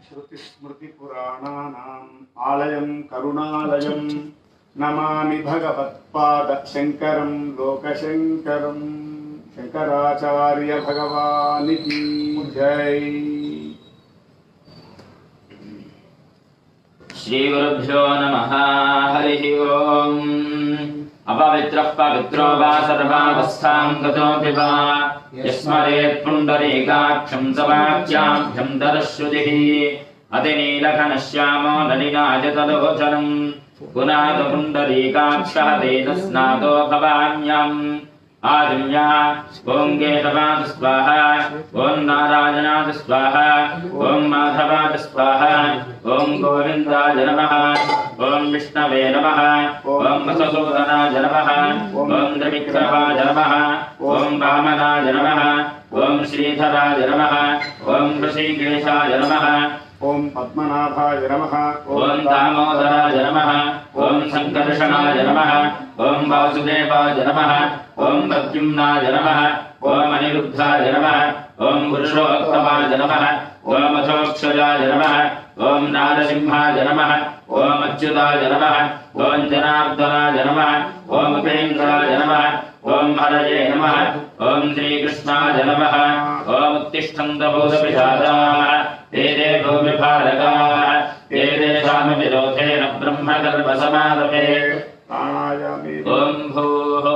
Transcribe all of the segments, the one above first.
श्रुतिस्मृतिपुराणानाम् आलयं करुणालयं नमामि भगवत्पाद शंकरं लोकशंकरं शंकराचार्य भगवान की जय। श्री गुरुभ्यो नमः। हरि ओम। अपवित्रः पवित्रो वा सर्वावस्थां गतोऽपि वा यस्मरेत् पुण्डरीकाक्षं समाख्याभ्यं दरश्रुतिः अतिनीलघनश्यामो नलिनायतलोचनं पुनादो पुण्डरीकाक्षः तेन स्नातो भवान्यम् आदिन्या ओं केशवाय स्वाहा, ओं नारायणाय स्वाहा, ओं माधवाय स्वाहा, ओं गोविन्दाय नमः, ओं विष्णवे नमः, ओं वसुसूदनाय नमः, ओं त्रिविक्रमाय नमः, ओं वामनाय नमः, ओं श्रीधराय नमः, ओं ऋषिकेशाय नमः, ओं पद्मनाभाय नमः, ओं दामोदराय नमः, ओं संकर्षणाय नमः, ओं वासुदेवाय नमः, ओं प्रद्युम्नाय नमः, ओं अनिरुद्धाय नमः, ओं पुरुषोत्तमाय नमः, ओं अथोक्षजाय नमः, ओं नारसिंहाय नमः, ओं अच्युताय नमः, ओं जनार्दनाय नमः, ओं उपेन्द्राय नमः, ओं हरये नमः, ओं श्रीकृष्णाय नमः, ओं उत्तिष्ठन्त भूतपिशाचाः ते देवो विभारकाः ते तेषां विरोधेन ब्रह्मगर्भसमारभे प्राणायामे ओं भूः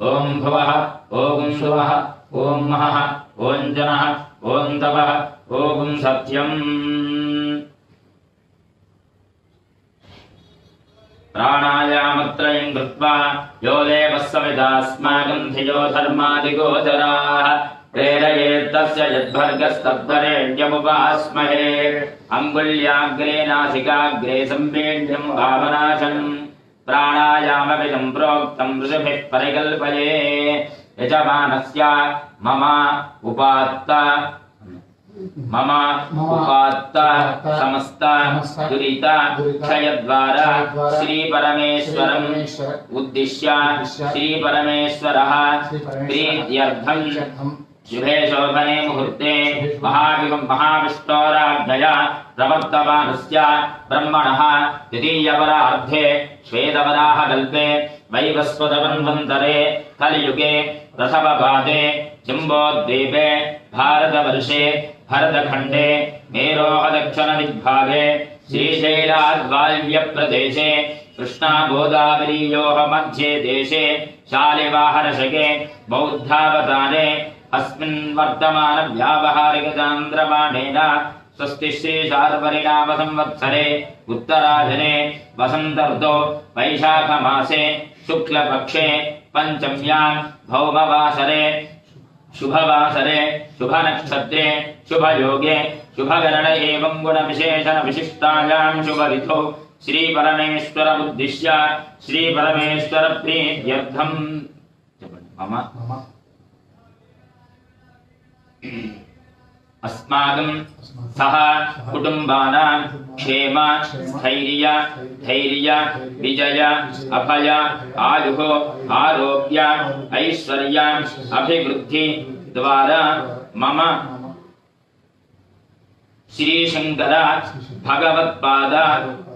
ओं भुवः ओं सुवः ओं महः ओं जनः ओं तपः ओं सत्यम्। प्राणायामत्रयं कृत्वा यो देवः सवितास्माकं धियो धर्मादिगोचराः प्रेरयेत्तस्य यद्भर्गस्तद्वरेण्यमुपास्महे अङ्गुल्याग्रे नासिकाग्रे संवेद्यं भावनाशम् प्राणायामविदं प्रोक्तं ऋषिभिः परिकल्पये यजमानस्य मम उपात्त समस्त दुरित क्षयद्वारा श्रीपरमेश्वरम् उद्दिश्य श्रीपरमेश्वरः प्रीत्यर्थं शुभे शोभने मुहूर्ते महाविष्णोराज्ञया प्रवर्तमानस्य ब्रह्मणः द्वितीयपरार्धे श्वेतवराहकल्पे वैवस्वतमन्वन्तरे कलियुगे प्रथमपादे जम्बोद्वीपे भारतवर्षे भरतखण्डे मेरोः-दक्षिणदिग्भागे श्रीशैलाद्वाल्व्यप्रदेशे कृष्णा-गोदावरीयोः मध्ये देशे शालिवाहनशके बौद्धावतारे अस्मिन् वर्तमानव्यावहारिकचान्द्रमाणेन स्वस्ति श्रीशार्वरीनाम संवत्सरे उत्तरायणे वसन्तर्तौ वैशाखमासे शुक्लपक्षे पञ्चम्यां भौमवासरे शुभवासरे शुभनक्षत्रे शुभयोगे शुभकरण एवं गुणविशेषणविशिष्टायां शुभतिथौ श्रीपरमेश्वरमुद्दिश्य श्रीपरमेश्वरप्रीत्यर्थं मम अस्माकं सह कुटुम्बानां क्षेम स्थैर्य धैर्य विजय अभय आयुः आरोग्य ऐश्वर्य अभिवृद्धि द्वारा मम श्रीशंकर भगवत्पाद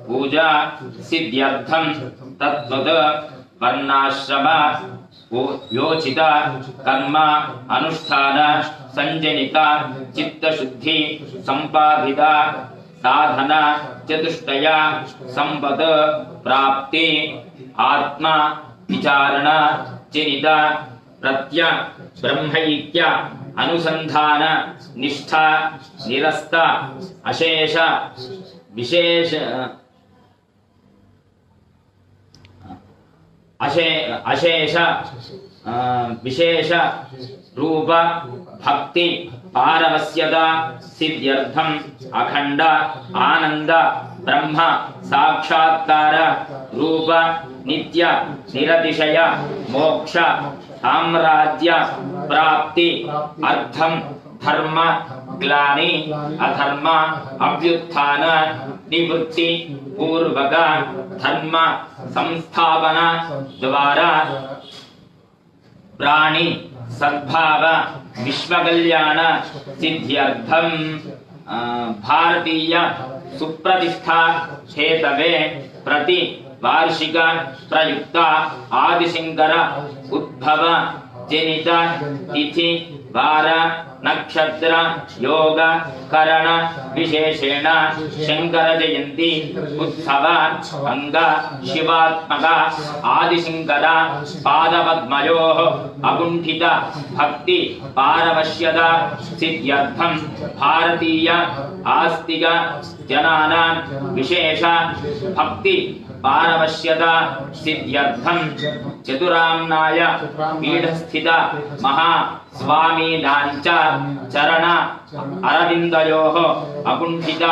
पूजा सिद्ध्यर्थं तद्वद वर्णाश्रम योचित कर्म अनुष्ठान संजनिता चित्तशुद्धि संपादिता साधना चतुष्टया संपद प्राप्ति आत्मा विचारण चिनिता प्रत्य ब्रह्मैक्य अनुसंधान निष्ठा निरस्त अशेष विशेष अशेष विशेष रूप भक्ति पारवस्यता सिद्ध्यर्थम अखंड आनंद ब्रह्म साक्षात्कार रूप नित्य निरतिशय मोक्ष साम्राज्य प्राप्ति अर्थम धर्म ग्लानि अधर्म अभ्युत्थान निवृत्ति पूर्वक धर्म संस्थापना द्वारा प्राणी सद्भाव विश्वकल्याण सिद्ध्यर्थम भारतीय सुप्रतिष्ठा हेतवे प्रति वार्षिक प्रयुक्त आदिशंकर उद्भव जनित तिथि वार नक्षत्र योग करण विशेषेण शंकर जयंती उत्सव अंग शिवात्मक आदिशंकर पादपद्मयोः अकुंठित भक्ति पारवश्यता सिद्ध्यर्थं भारतीय आस्तिक जनानां विशेष भक्ति पारवश्यता सिद्ध्यर्थं चतुराम्नाय पीठस्थित महा स्वामीनांच चरण अरविंदयोः अकुंठित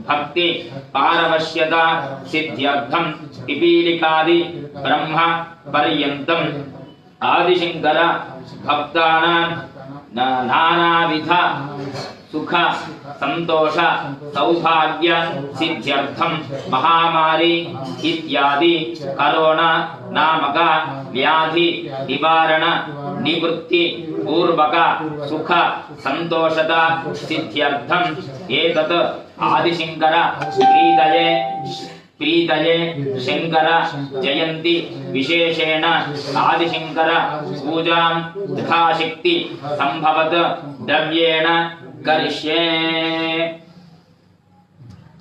भक्ति पारवश्यता सिद्ध्यर्थं पिपीलिकादि ब्रह्म पर्यन्तम् आदिशंकर भक्तानां नानाविध सुख संतोष सौभाग्य सिद्ध्यर्थं महामारी इत्यादि करोना नामक व्याधि निवारण निवृत्ति पूर्वक सुख संतोषता सिद्ध्यर्थं एतत् आदिशंकर प्रीतये शंकर जयंती विशेषेण आदिशंकर पूजां यथाशक्ति संभवत द्रव्येण करिष्ये।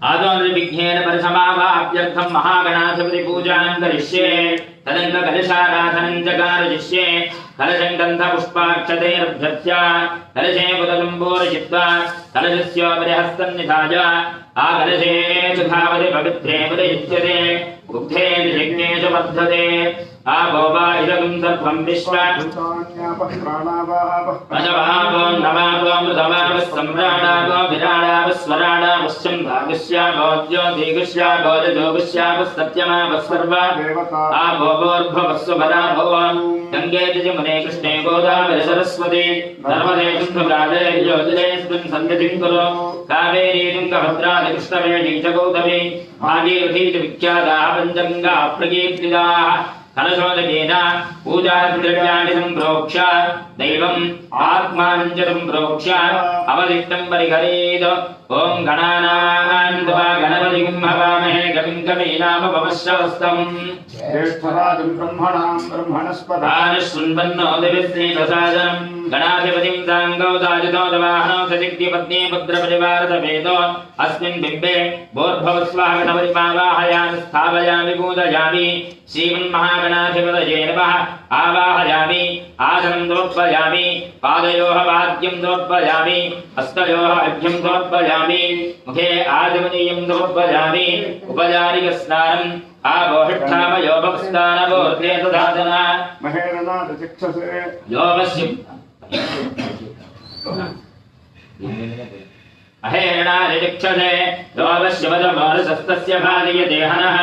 आदोनिर्विघ्नेन परिसमावाप्यर्थं महागणाधिपति पूजां करिष्ये। तदंग कलशाराधनं च कारयिष्ये। कलशं गन्धपुष्पाक्षतैरभ्यर्च्य कलशे पुतलम्बोरचित्वा कलशस्योपरि हस्तं निधाय आकलशे सुधावति पवित्रे पदयुज्यते उक्थे यज्ञेषु वर्धते आभोवायुधं सर्वं विश्वपञ्चमहाभो नवाभो मृतवावः सम्राणाभो विराडावः स्वराडावः शम्भागस्याभो ज्योतिगस्याभो रजोगस्याभः सत्यमाभः सर्वा आभोभोर्भवः स्वभराभो गङ्गे च यमुने कृष्णे गोदावरि सरस्वती नर्मदे सिन्धुराजे योजनेऽस्मिन् सन्निधिं कुरु कावेरी तुङ्गभद्रादि कृष्णवेणी च गौतमी भागीरथी च विख्याताः पञ्चगङ्गाः प्रकीर्तिताः कलशोदकेन पूजाद्रव्याणि सम्प्रोक्ष्य दैवम् आत्मानं च सम्प्रोक्ष्य अवदिष्टं परिहरेत् ॐ गणानां त्वा गणपतिं हवामहे कविं कवीनामुपमश्रवस्तम् ज्येष्ठराजं ब्रह्मणां ब्रह्मणस्पदान् शृण्वन्नो दिविश्रीप्रसादनं गणाधिपतिं साङ्गौदाजितोदवाहनौ सशक्तिपत्नी पुत्रपरिवारसमेतो अस्मिन् बिम्बे भोर्भवस्वाः गणपतिमावाहयामि स्थापयामि पूजयामि श्रीमन्महागणाधिपतये नमः आवाहयामि आसनं समर्पयामि पादयोः वाद्यं समर्पयामि हस्तयोः अर्घ्यं समर्पयामि मुखे आचमनीयं समर्पयामि उपचारिकस्नानम् आभोषिष्ठामयोपस्नानवोर्धे तदादना महेरनाथ चक्षसे योगस्य अहेरणादिक्षसे योगस्य वदमोरसस्तस्य भालयते हनः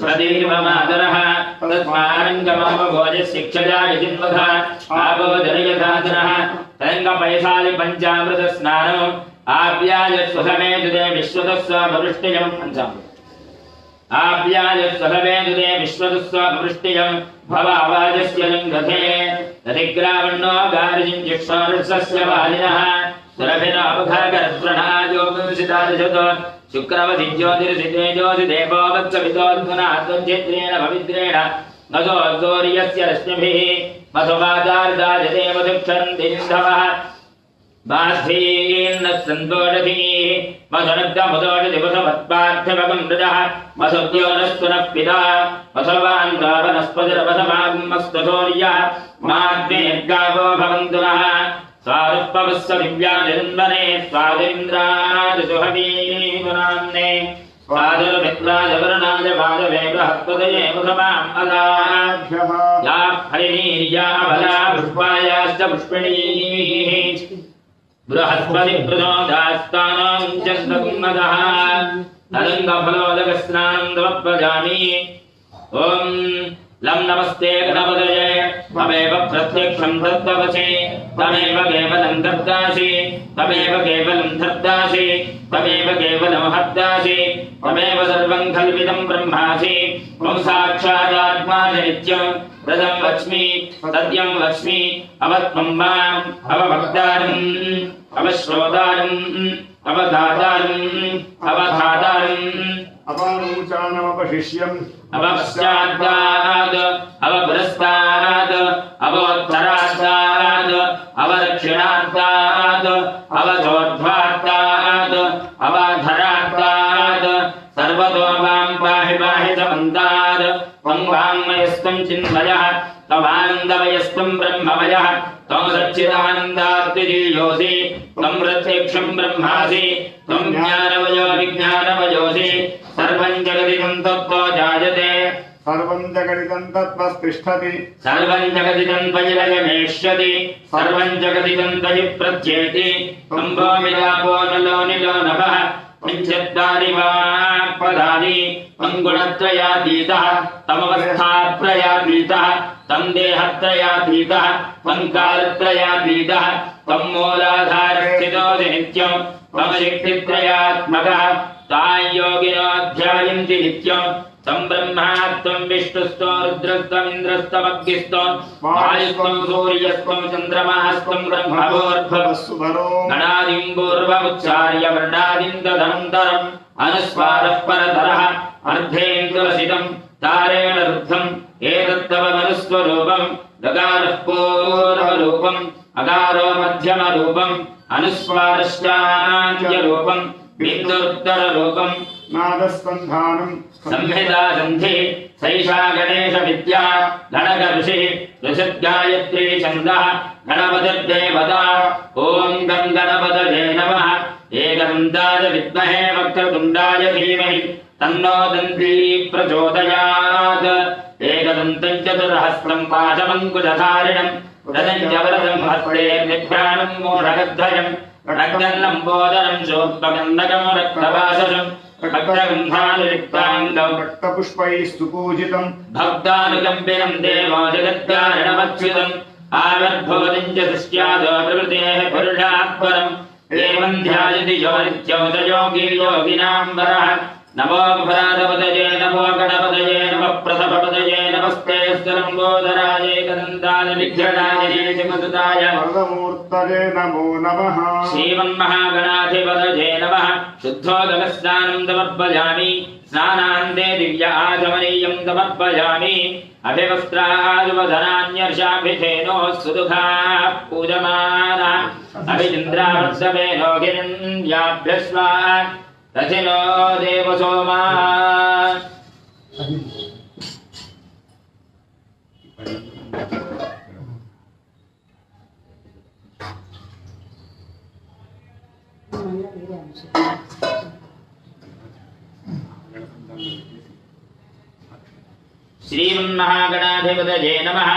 प्रदीर्वमादरः तस्मारङ्गमोपभोजशिक्षजायजिन्वः आभोजनयथादनः तरङ्गपैसालि पञ्चामृतस्नानम् आप्याय स्वसमेतुते विश्वतस्व भविष्टियं पञ्चामृतम् आप्याय स्वसमेतुते विश्वतस्व भविष्टियं भवावाजस्य लिङ्गथे रतिग्रावण्णो गार्जिञ्जिक्षोरुषस्य बालिनः सुरभिनापघाकरस्वणायोगंसितादिशत शुक्रवति ज्योतिर्षिते ज्योतिदेवो वत्सवितोऽध्वनात्वञ्चित्रेण भविद्रेण मधोर्दोर्यस्य रश्मिभिः मधुवादार्दाजते मधुक्षरन्ति सिन्धवः बाद्धीर्नस्सन्तोषधीः मधुनग्धमुदोषधि मधुमत्पार्थ्यभगं मृजः मधुद्योनस्तुनः पिता मधुवान् वनस्पतिरवधमागमस्तथोर्यः माग्नेर्गावो भवन्तु नः स्वारुपवस्व दिव्याजन्वने स्वादिन्द्राजसुहवीमुनाम्ने स्वादुर्मित्राजवर्णाज वाजवे बृहस्पतये मुखमाम् अदाभ्यः या फलिनीर्या बला पुष्पायाश्च पुष्पिणीः बृहस्पति प्रदोदास्तानां चन्द्रकुन्मदः तदङ्गफलोदकस्नानं समर्पयामि ॐ लं नमस्ते गणपतये तमेव प्रत्यक्षं दत्तवसि तमेव केवलं दत्तासि तमेव केवलं धत्तासि तमेव केवलं हत्तासि तमेव सर्वं कल्पितं ब्रह्मासि त्वं साक्षादात्मा च नित्यं व्रतं लक्ष्मी सत्यं लक्ष्मी अवत्वं वाम् अवभक्तारम् अवश्रोतारम् अवधातारम् अवधातारम् अवानुचानमपशिष्यम् अवपश्चाद्दात् अवपुरस्तात् अवोत्तराद्दात् अवदक्षिणाद्दात् अवधोर्ध्वाद्दात् अवाधराद्दात् सर्वतो वां पाहि पाहि समन्तात् त्वं वाङ्मयस्त्वं चिन्मयः त्वमानन्दमयस्त्वं ब्रह्ममयः त्वं सच्चिदानन्दाद्वितीयोऽसि त्वं प्रत्यक्षं ब्रह्मासि त्वं ज्ञानमयो विज्ञानमयोऽसि सर्वं जगदिदं तत्त्वो जायते सर्वं जगदिदं तत्त्वस्तिष्ठति सर्वं जगदिदं त्वयि लयमेष्यति सर्वं जगदिदं त्वयि प्रत्येति त्वं भूमिरापो नलो निलो नभः पञ्चत्वारि वाक्पदानि त्वं गुणत्रयातीतः तमवस्थात्रयातीतः त्वं देहत्रयातीतः त्वं कालत्रयातीतः त्वं मूलाधारस्थितोऽसि नित्यं त्वमशक्तित्रयात्मकः तां योगिनो ध्यायन्ति नित्यं तं ब्रह्मा त्वं विष्णुस्त्वं रुद्रस्त्वमिन्द्रस्त्वमग्निस्त्वं वायुस्त्वं सूर्यस्त्वं चन्द्रमास्त्वं ब्रह्मभूर्भुवस्सुधरो गणादिं पूर्वमुच्चार्य वर्णादिं तदनन्तरम् अनुस्वारः परतरः अर्धेन्दुरसितं तारेण रुद्धम् एतत्तव मनुस्वरूपम् गकारः पूर्वरूपम् अकारो मध्यमरूपम् अनुस्वारश्चान्त्यरूपम् बिन्दुत्तररूपम् नादस्कन्धानम् संहिता सन्धि सैषा गणेश विद्या गणक ऋषिः ऋषद्गायत्री छन्दः गणपतिर्देवता ॐ गं गणपतये नमः एकदन्ताय विद्महे वक्रतुण्डाय धीमहि तन्नो दन्ती प्रचोदयात् एकदन्तं चतुर्हस्तं पाशमङ्कुशधारिणम् रदञ्जवरदं हस्ते निभ्राणं मूषकध्वजम् रक्तलम्बोदरं शोत्पकन्दकं रक्तवासजम् रक्तगन्धानुलिप्ताङ्गं रक्तपुष्पैस्तु पूजितम् भक्तानुकम्पिनं देवो जगत्कारणमच्युतम् आविर्भवतिं च सृष्ट्यादो प्रकृतेः पुरुषात् परम् एवं ध्यायति यो नित्यौ स योगी योगिनां वरः नमो भराधपतये नमो गणपतये नमः प्रथमपतये नमस्ते स्तरम्बोदराय एकदन्ताय विघ्ननाय शेषमसुताय वरदमूर्तये नमो नमः श्रीमन्महागणाधिपतये नमः शुद्धोदकस्नानं समर्पयामि स्नानान्ते दिव्य आचमनीयं समर्पयामि अभिवस्त्रादिवधनान्यर्षाभिधेनो सुदुःखाः पूजमाना अभिचन्द्रावत्सवेनो गिरिन्द्याभ्यस्वा रथिनो देवसोमा श्रीमन्महागणाधिपतये नमः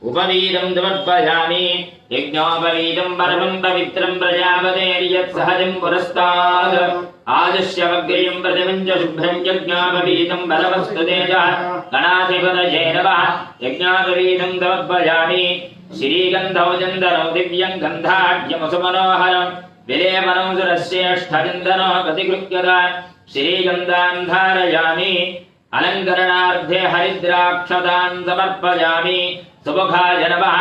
उपवीतं समर्पयामि यज्ञोपवीतं परमं पवित्रं प्रजापतेर्यत्सहजं पुरस्तात् आदिश्यवग्र्यं प्रतिमञ्च शुभ्रं यज्ञोपवीतं बलवस्तु तेजः गणाधिपतये नमः यज्ञोपवीतं समर्पयामि श्रीगन्धौ चन्दनौ दिव्यं गन्धाढ्यमसुमनोहरं विलेपनं सुरश्रेष्ठचन्दनो प्रतिगृह्यता श्रीगन्धान् धारयामि अलङ्करणार्थे हरिद्राक्षतान् समर्पयामि सुमुखाय नमः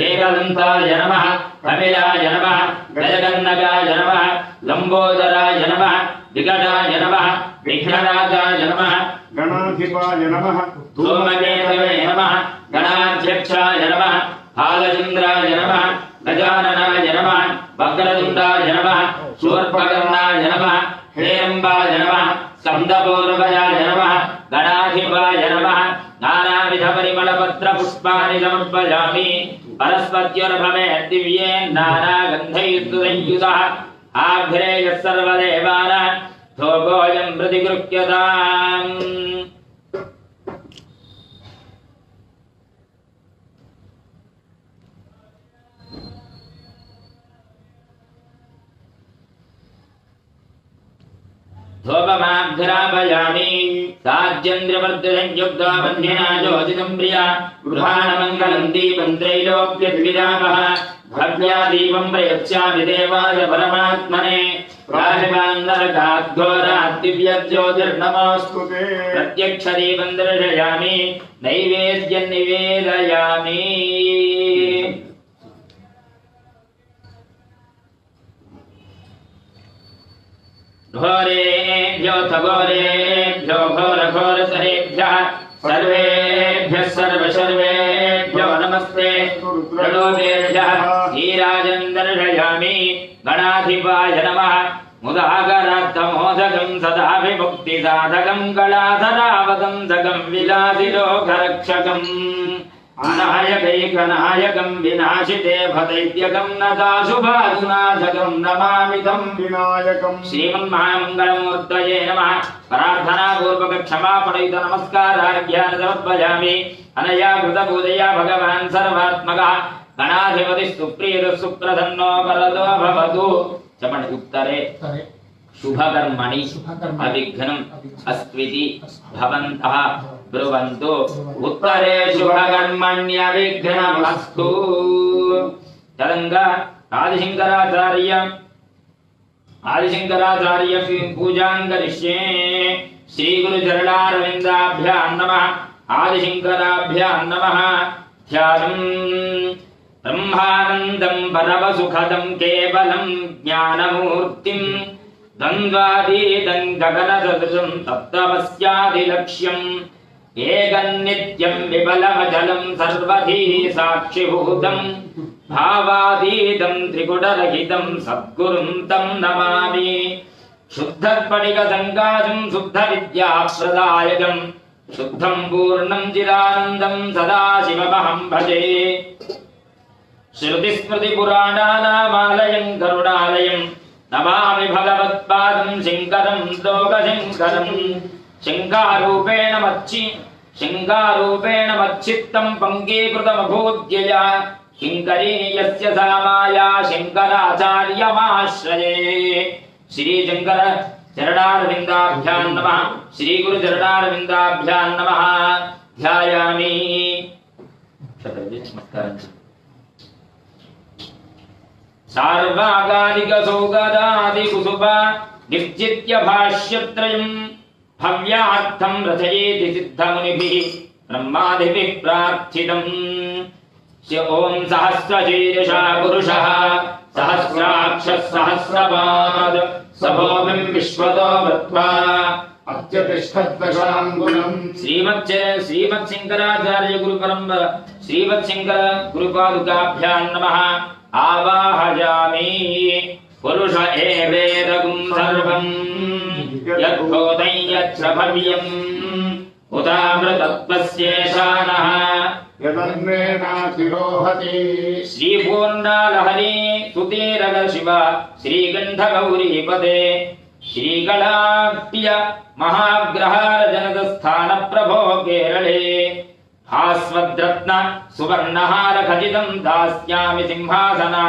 एकदन्ताय नमः कपिलाय नमः गजकर्णकाय नमः लम्बोदराय नमः विकटाय नमः विघ्नराजाय नमः गणाधिपाय नमः धूमकेतवे नमः गणाध्यक्षाय नमः भालचन्द्राय नमः गजाननाय नमः वक्रतुण्डाय नमः शूर्पकर्णाय नमः हेरम्बाय नमः स्कन्दपूर्वजाय नमः गणाधिपाय नमः नानाविधपरिमलपत्रपुष्पाणि समर्पयामि परस्पत्युर्भवे दिव्ये नानागन्धैर्संयुतः आघ्रेयः सर्वदेवानां धूपोऽयं प्रतिगृह्यताम् धूपमाघ्रापयामि साज्यन्द्रवर्धसंयुक्ता बन्धिना योजितं प्रिया गृहाणमङ्गलं दीपं त्रैलोक्यद्विरामः भव्या दीपं प्रयच्छामि देवाय परमात्मने राजकान्नरकाद्घोरात् दिव्यज्योतिर्नमोऽस्तु ते प्रत्यक्षदीपं दर्शयामि नैवेद्यं निवेदयामि घोरेभ्योऽथ घोरेभ्यो घोरघोरतरेभ्यः सर्वेभ्यः सर्वसर्वेभ्यो नमस्ते षडोपेभ्यः हीराजं दर्शयामि गणाधिपाय नमः मुदाकरात्तमोदकं सदा विमुक्तिसाधकं कलाधरावदंसकं विलासिलोकरक्षकम् अनायकैकनायकं विनाशिते भदैत्यकं नताशुभासुनाशकं नमामि तं विनायकं श्रीमन्महामङ्गलमूर्तये नमः प्रार्थनापूर्वक क्षमापणयुत नमस्कारार्घ्यान् समर्पयामि अनया कृतपूजया भगवान् सर्वात्मकः गणाधिपतिः सुप्रीतः सुप्रसन्नो वरदो भवतु चमन उत्तरे शुभकर्मणि अविघ्नम् अस्त्विति भवन्तः ब्रुवन्तु उत्तरे शुभकर्मण्यविघ्नमस्तु तदंग आदिशंकराचार्य पूजां करिष्ये श्री गुरु चरणारविन्दाभ्यां नमः आदिशंकराभ्यां नमः ध्यानं ब्रह्मानन्दं परमसुखदं केवलं ज्ञानमूर्तिं द्वन्द्वातीतं गगनसदृशं तत्त्वमस्यादिलक्ष्यम् एकन्नित्यं विमलमचलं सर्वधि साक्षिभूतं भावातीतं त्रिगुणरहितं सद्गुरुं तं नमामि शुद्धस्फटिकसङ्काशं शुद्धविद्याप्रदायकं शुद्धं पूर्णं चिदानन्दं सदाशिवमहं भजे श्रुतिस्मृतिपुराणानामालयं करुणालयं नमामि भगवत्पादं शङ्करं लोकशङ्करम् शङ्कारूपेण मच्चित्तं पङ्कीकृतमभूद्यया किङ्करीयस्य सा माया शङ्कराचार्यमाश्रये श्रीशङ्कर चरणारविन्दाभ्यां नमः श्रीगुरुचरणारविन्दाभ्यां नमः ध्यायामि सार्वाकालिकसौगदादिकुसुभा निर्जित्य भाष्यत्रयम् भव्यार्थं रचयेति सिद्धमुनिभिः ब्रह्मादिभिः प्रार्थितम् ॐ सहस्रशीर्षा पुरुषः सहस्राक्षः सहस्रपाद सभोमिं विश्वतो वृत्वा अत्यतिष्ठद्दशाङ्गुलम् श्रीमच्छङ्कराचार्य गुरुपरम्परा श्रीमच्छङ्कर गुरुपादुकाभ्यां नमः आवाहयामि पुरुष एवेदगुं सर्वम् यद्भूतं यच्च भव्यम् उदामृतत्वस्येषानः यदन्नेनातिरोहति श्रीपूर्णालहरी सुतीरग शिव श्रीगण्ठगौरीपदे श्रीकलाप्य महाग्रहार जनदस्थान प्रभो केरळे भास्वद्रत्न सुवर्णहार खचितं दास्यामि सिंहासना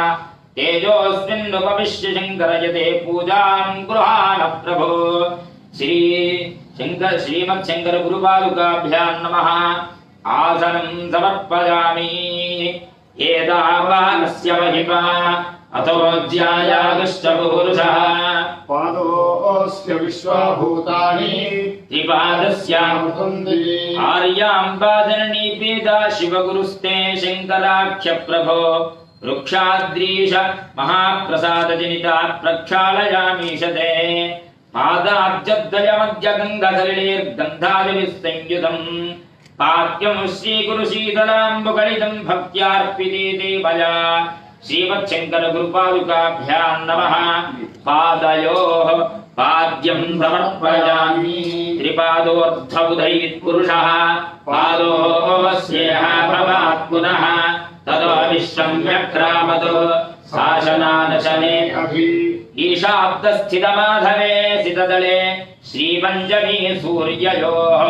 तेजोऽस्मिन्नुपविश्य शङ्करयते पूजां गृहाण प्रभो श्रीमच्छङ्कर गुरुपादुकाभ्यां नमः आसनं समर्पयामि एतावानस्य महिमा अथोऽध्यायागश्च पुरुषः पादोऽस्य विश्वाभूतानि त्रिपादस्यामृतुन्दी आर्याम्बाजननी पीता शिवगुरुस्ते शङ्कराख्य प्रभो वृक्षाद्रीश महाप्रसादजनिता प्रक्षालयामीशते पादाब्जद्वयमद्य गङ्गासलिलेर्गन्धादिभिः संयुतम् पाद्यं श्रीगुरुशीतलाम्बुगलितं भक्त्यार्पितेति मया श्रीमच्छङ्कर गुरुपादुकाभ्यां नमः पादयोः पाद्यं समर्पयामि त्रिपादोऽर्धबुधैः पादोऽस्येह भवात् पुनः ततो विश्रम्यक्रामतो शासनानशने ईशाब्दस्थितमाधवे सितदले श्रीपञ्चमी सूर्ययोः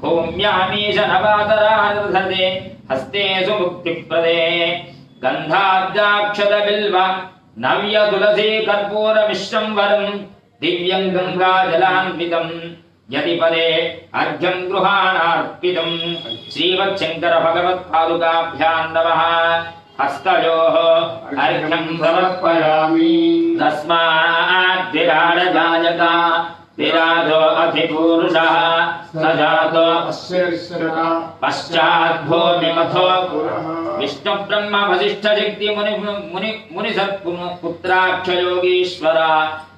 भूम्यामीश नवातरार्धते हस्ते सुमुक्तिप्रदे गन्धाब्जाक्षतबिल्व नव्य तुलसी कर्पूर मिश्रं वरं दिव्यं गङ्गाजलान्वितं यदि पदे अर्घ्यं गृहाणार्पितं श्रीमच्छङ्कर भगवत्पादुकाभ्यां नमः हस्तयोः अर्घ्यं समर्पयामि तस्मात् विराडजायता विराजो अधिपूरुषः स जातो अस्य ऋष्यता पश्चात् भूमिमथो पुरः विष्णु ब्रह्म वसिष्ठ शक्ति मुनि सत्पुत्राक्ष योगीश्वर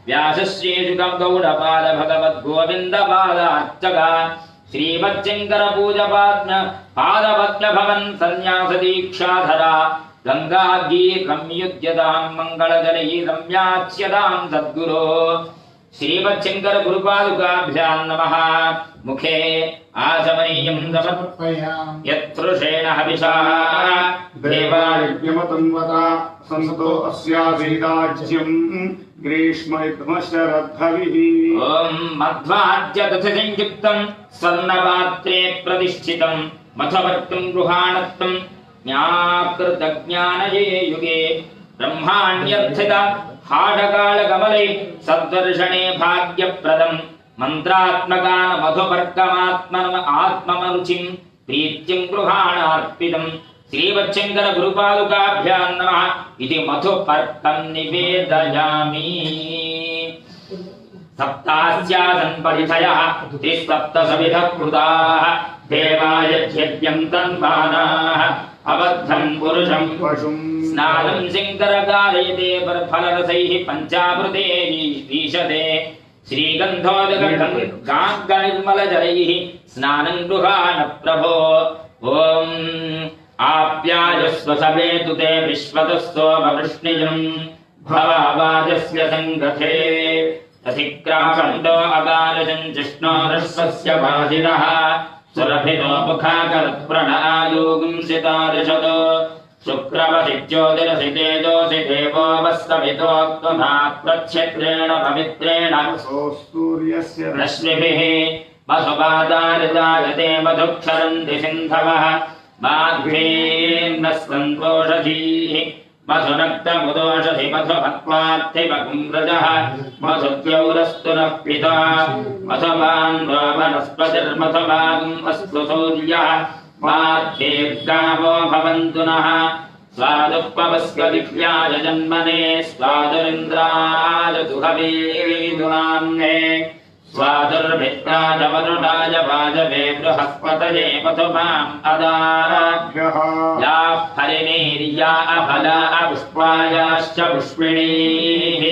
व्यासश्रीजुगं गौडपाद भगवद् गोविन्द पादार्चक श्रीमच्चङ्कर पादपद्म भवन् सन्न्यास दीक्षाधरा गङ्गागीर्घं युध्यतां मङ्गलजलैः रम्याच्यतां सद्गुरो श्रीमच्चङ्कर गुरुपादुकाभ्यां नमः मुखे आचमनीयं समर्पयामि यत्पुरुषेण हविषा देवायज्ञमतन्वता संसतो अस्यासीदाज्यम् ग्रीष्मयुग्मशरद्भविः ॐ मध्वाद्य दशसंयुक्तं स्वर्णपात्रे प्रतिष्ठितं मथवर्तुं गृहाणत्वं ज्ञाकृतज्ञानये युगे ब्रह्माण्यर्थित हाडकालकमले सद्वर्षणे भाग्यप्रदं मन्त्रात्मकान मधुपर्कमात्मनमरुचिं प्रीत्यं गृहाणार्पितं श्रीवच्छङ्कर गुरुपादुकाभ्यां नमः इति मधुपर्कं निवेदयामि सप्तास्यासन् परिधयः त्रिसप्तसविधः कृताः देवायज्ञं तन्मानाः अबद्धं पुरुषं पशुं स्नानं शङ्करकारयते फलरसैः पञ्चामृतैः ईशते श्रीगन्धोदकनिर्मलजलैः स्नानं गृहाण प्रभो ॐ आप्यायस्व सवेतु ते विश्वतस्तोमवृष्णिजं भवावाजस्य सङ्गथे अतिक्रामण्डो अगारजञ्जिष्णो रश्वस्य वाजिनः सुरभितो मुखाकरत्प्रणयोगुं सितारिषतो शुक्रवसि ज्योतिरसि तेजोसि देवो वस्तवितोक्त्वमा प्रच्छेत्रेण पवित्रेण सूर्यस्य रश्मिभिः वसुपादारिजायते मधुक्षरन्ति सिन्धवः माध्वेन्नः सन्तोषधीः मधुनक्तमुदोषधि मधुभक्त्वार्थिवकुम्रजः मधुद्यौरस्तु नः पिता मधुबान्धो वनस्पतिर्मधुभागम् अस्तु सूर्यः माध्येर्गावो भवन्तु नः स्वादुपवस्य दिव्याय जन्मने स्वादुरिन्द्राय दुहवीदुनाम्ने स्वादुर्भित्राय वरुणाय वाजवे बृहस्पतये मधुमाम् अदाभ्यः या फलिनीर्या अफला अपुष्पायाश्च पुष्पिणीः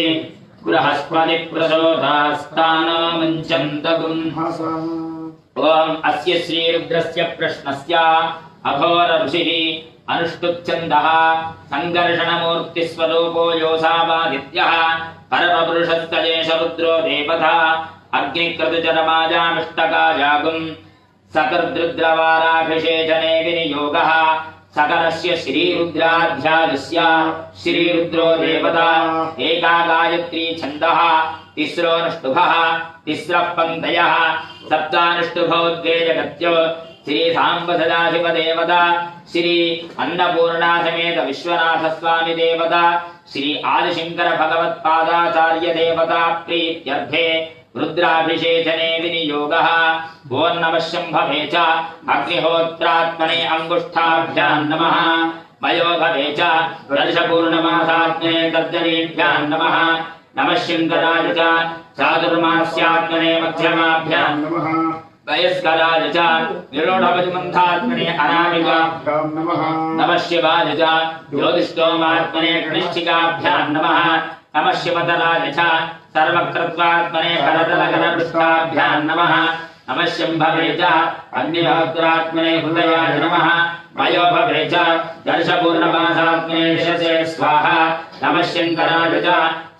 बृहस्पति प्रचोदास्तानो मुञ्चन्त गुंहसः ॐ अस्य श्रीरुद्रस्य प्रश्नस्य अघोर ऋषिः अनुष्टुप्छन्दः सङ्कर्षणमूर्तिस्वरूपो योऽसावादित्यः परमपुरुषस्तजेश रुद्रो देवता अग्निक्रतुचरमाजामिष्टकाजागुम् सकर्दृद्रवाराभिषेचने विनियोगः सकलस्य श्रीरुद्राध्यायस्य श्रीरुद्रो देवता एका गायत्री छन्दः तिस्रोऽनुष्टुभः तिस्रः पङ्क्तयः सप्तानुष्टुभौ द्वे जगत्यो श्री सांब सदाशिव देवता श्री अन्नपूर्णा समेत विश्वनाथ स्वामी देवता श्री आदिशंकर भगवत्पादाचार्य देवता प्रीत्यर्थे रुद्राभिषेचने विनियोगः ओं नमः शंभवे च अग्निहोत्रात्मने अंगुष्ठाभ्यां नमः मयो भवे च दर्शपूर्णमासात्मने तर्जनीभ्यां नमः नमः शंकराय च चातुर्मास्यात्मने मध्यमाभ्यां नमः वयस्कराय च निरोढपतिमन्थात्मने अनामिकाभ्यां नमः नमः शिवाय च ज्योतिष्टोमात्मने कनिष्ठिकाभ्यां नमः नमः शिवतराय च सर्वकृत्वात्मने भरतलकरपृष्ठाभ्यां नमः नमः शंभवे च अग्निहोत्रात्मने हृदयाय नमः मयो भवे च दर्शपूर्णमासात्मने यशसे स्वाहा नमः शंकराय च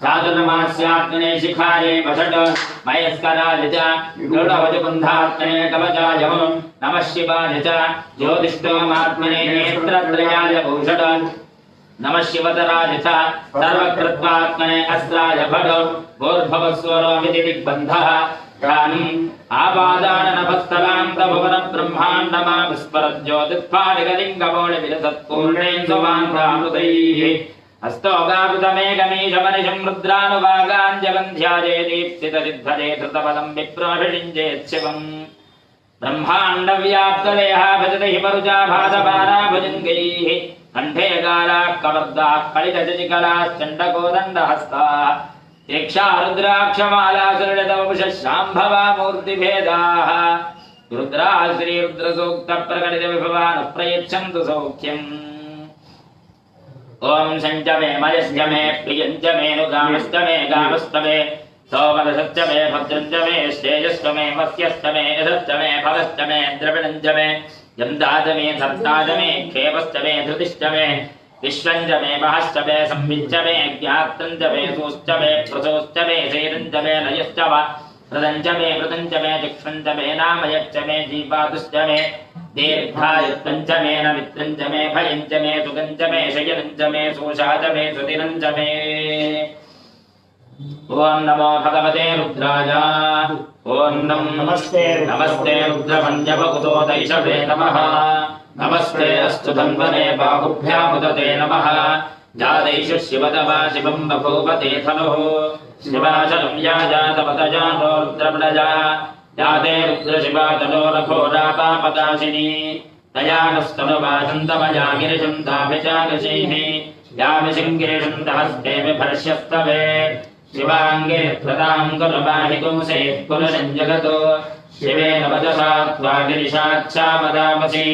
चातुर्मास्यात्मने शिखाये वषट् मयस्कराय च गरुडवजकुन्धात्मने कवचाय नमः शिवाय च ज्योतिष्टोमात्मने नेत्रत्रयाय भूषट नमः शिवतराय च सर्वकृत्वात्मने अस्त्राय भट भूर्भुवस्वरोमिति दिग्बन्धः रानीम् आपादाननभस्तलान्तभुवन ब्रह्माण्डमा विस्फुरज्योतित्पादिकलिङ्गमौलिविलसत्पूर्णेन्दुवान्तामृतैः हस्तोगाकृतमेकमीशमनिशं रुद्रानुवागाञ्जलन्ध्याजे दीप्सितसिद्धजे धृतपदं विप्रोभिषिञ्चेत् शिवम् ब्रह्माण्डव्याप्तदेहा भजते हि परुचा भासपारा भुजङ्गैः कंठे कालाः कवर्दाः कलितचचिकलाः चण्डकोदण्डहस्ताः यक्षा रुद्राक्षमाला सुरलितवपुषः शाम्भवा मूर्तिभेदाः रुद्राः श्रीरुद्रसूक्तप्रकटितविभवानुप्रयच्छन्तु सौख्यम् ॐ शञ्च मे मयश्च मे प्रियञ्च मे नुगामश्च मे गामश्च मे सोमरसश्च मे भद्रञ्च मे श्रेयश्च मे मत्स्यश्च मे यशश्च मे फलश्च मे द्रविणञ्च मे यन्दाच मे सत्ताच मे खेमश्च मे धृतिश्च मे विश्वञ्च मे महश्च मे संविच्च मे ज्ञात्रञ्च मे सूश्च मे प्रसोश्च मे शैरञ्च मे लयश्च वा हृदञ्च मे मृदञ्च मे चक्षुञ्च मे नामयश्च मे जीवातुश्च मे दीर्घायुत्वञ्च मे नमित्रञ्च मे भयञ्च मे सुगञ्च मे शयनञ्च मे शोषाच मे सुदिनञ्च मे ॐ नमो भगवते रुद्राय ॐ नमस्ते रुद्रमन्यभकुतोदैषवे नमः नमस्ते अस्तु धन्वने बाहुभ्यामुदते नमः जातैषु शिवतमा शिवं बभूवते धनुः शिवाशनं या जातपदजातो रुद्रमृजा याते रुद्रशिवा तनोरघोरापापदाशिनी तयानस्तनुवासन्तमया गिरिशं ताभिचाकशीः यामिशिङ्गिरिशं दहस्ते विभर्ष्यस्तवे शिवाङ्गे प्रदां कुरुबाहिकुंसे कुलरञ्जगतो शिवेन वचसा त्वा गिरिशाच्छामदामसि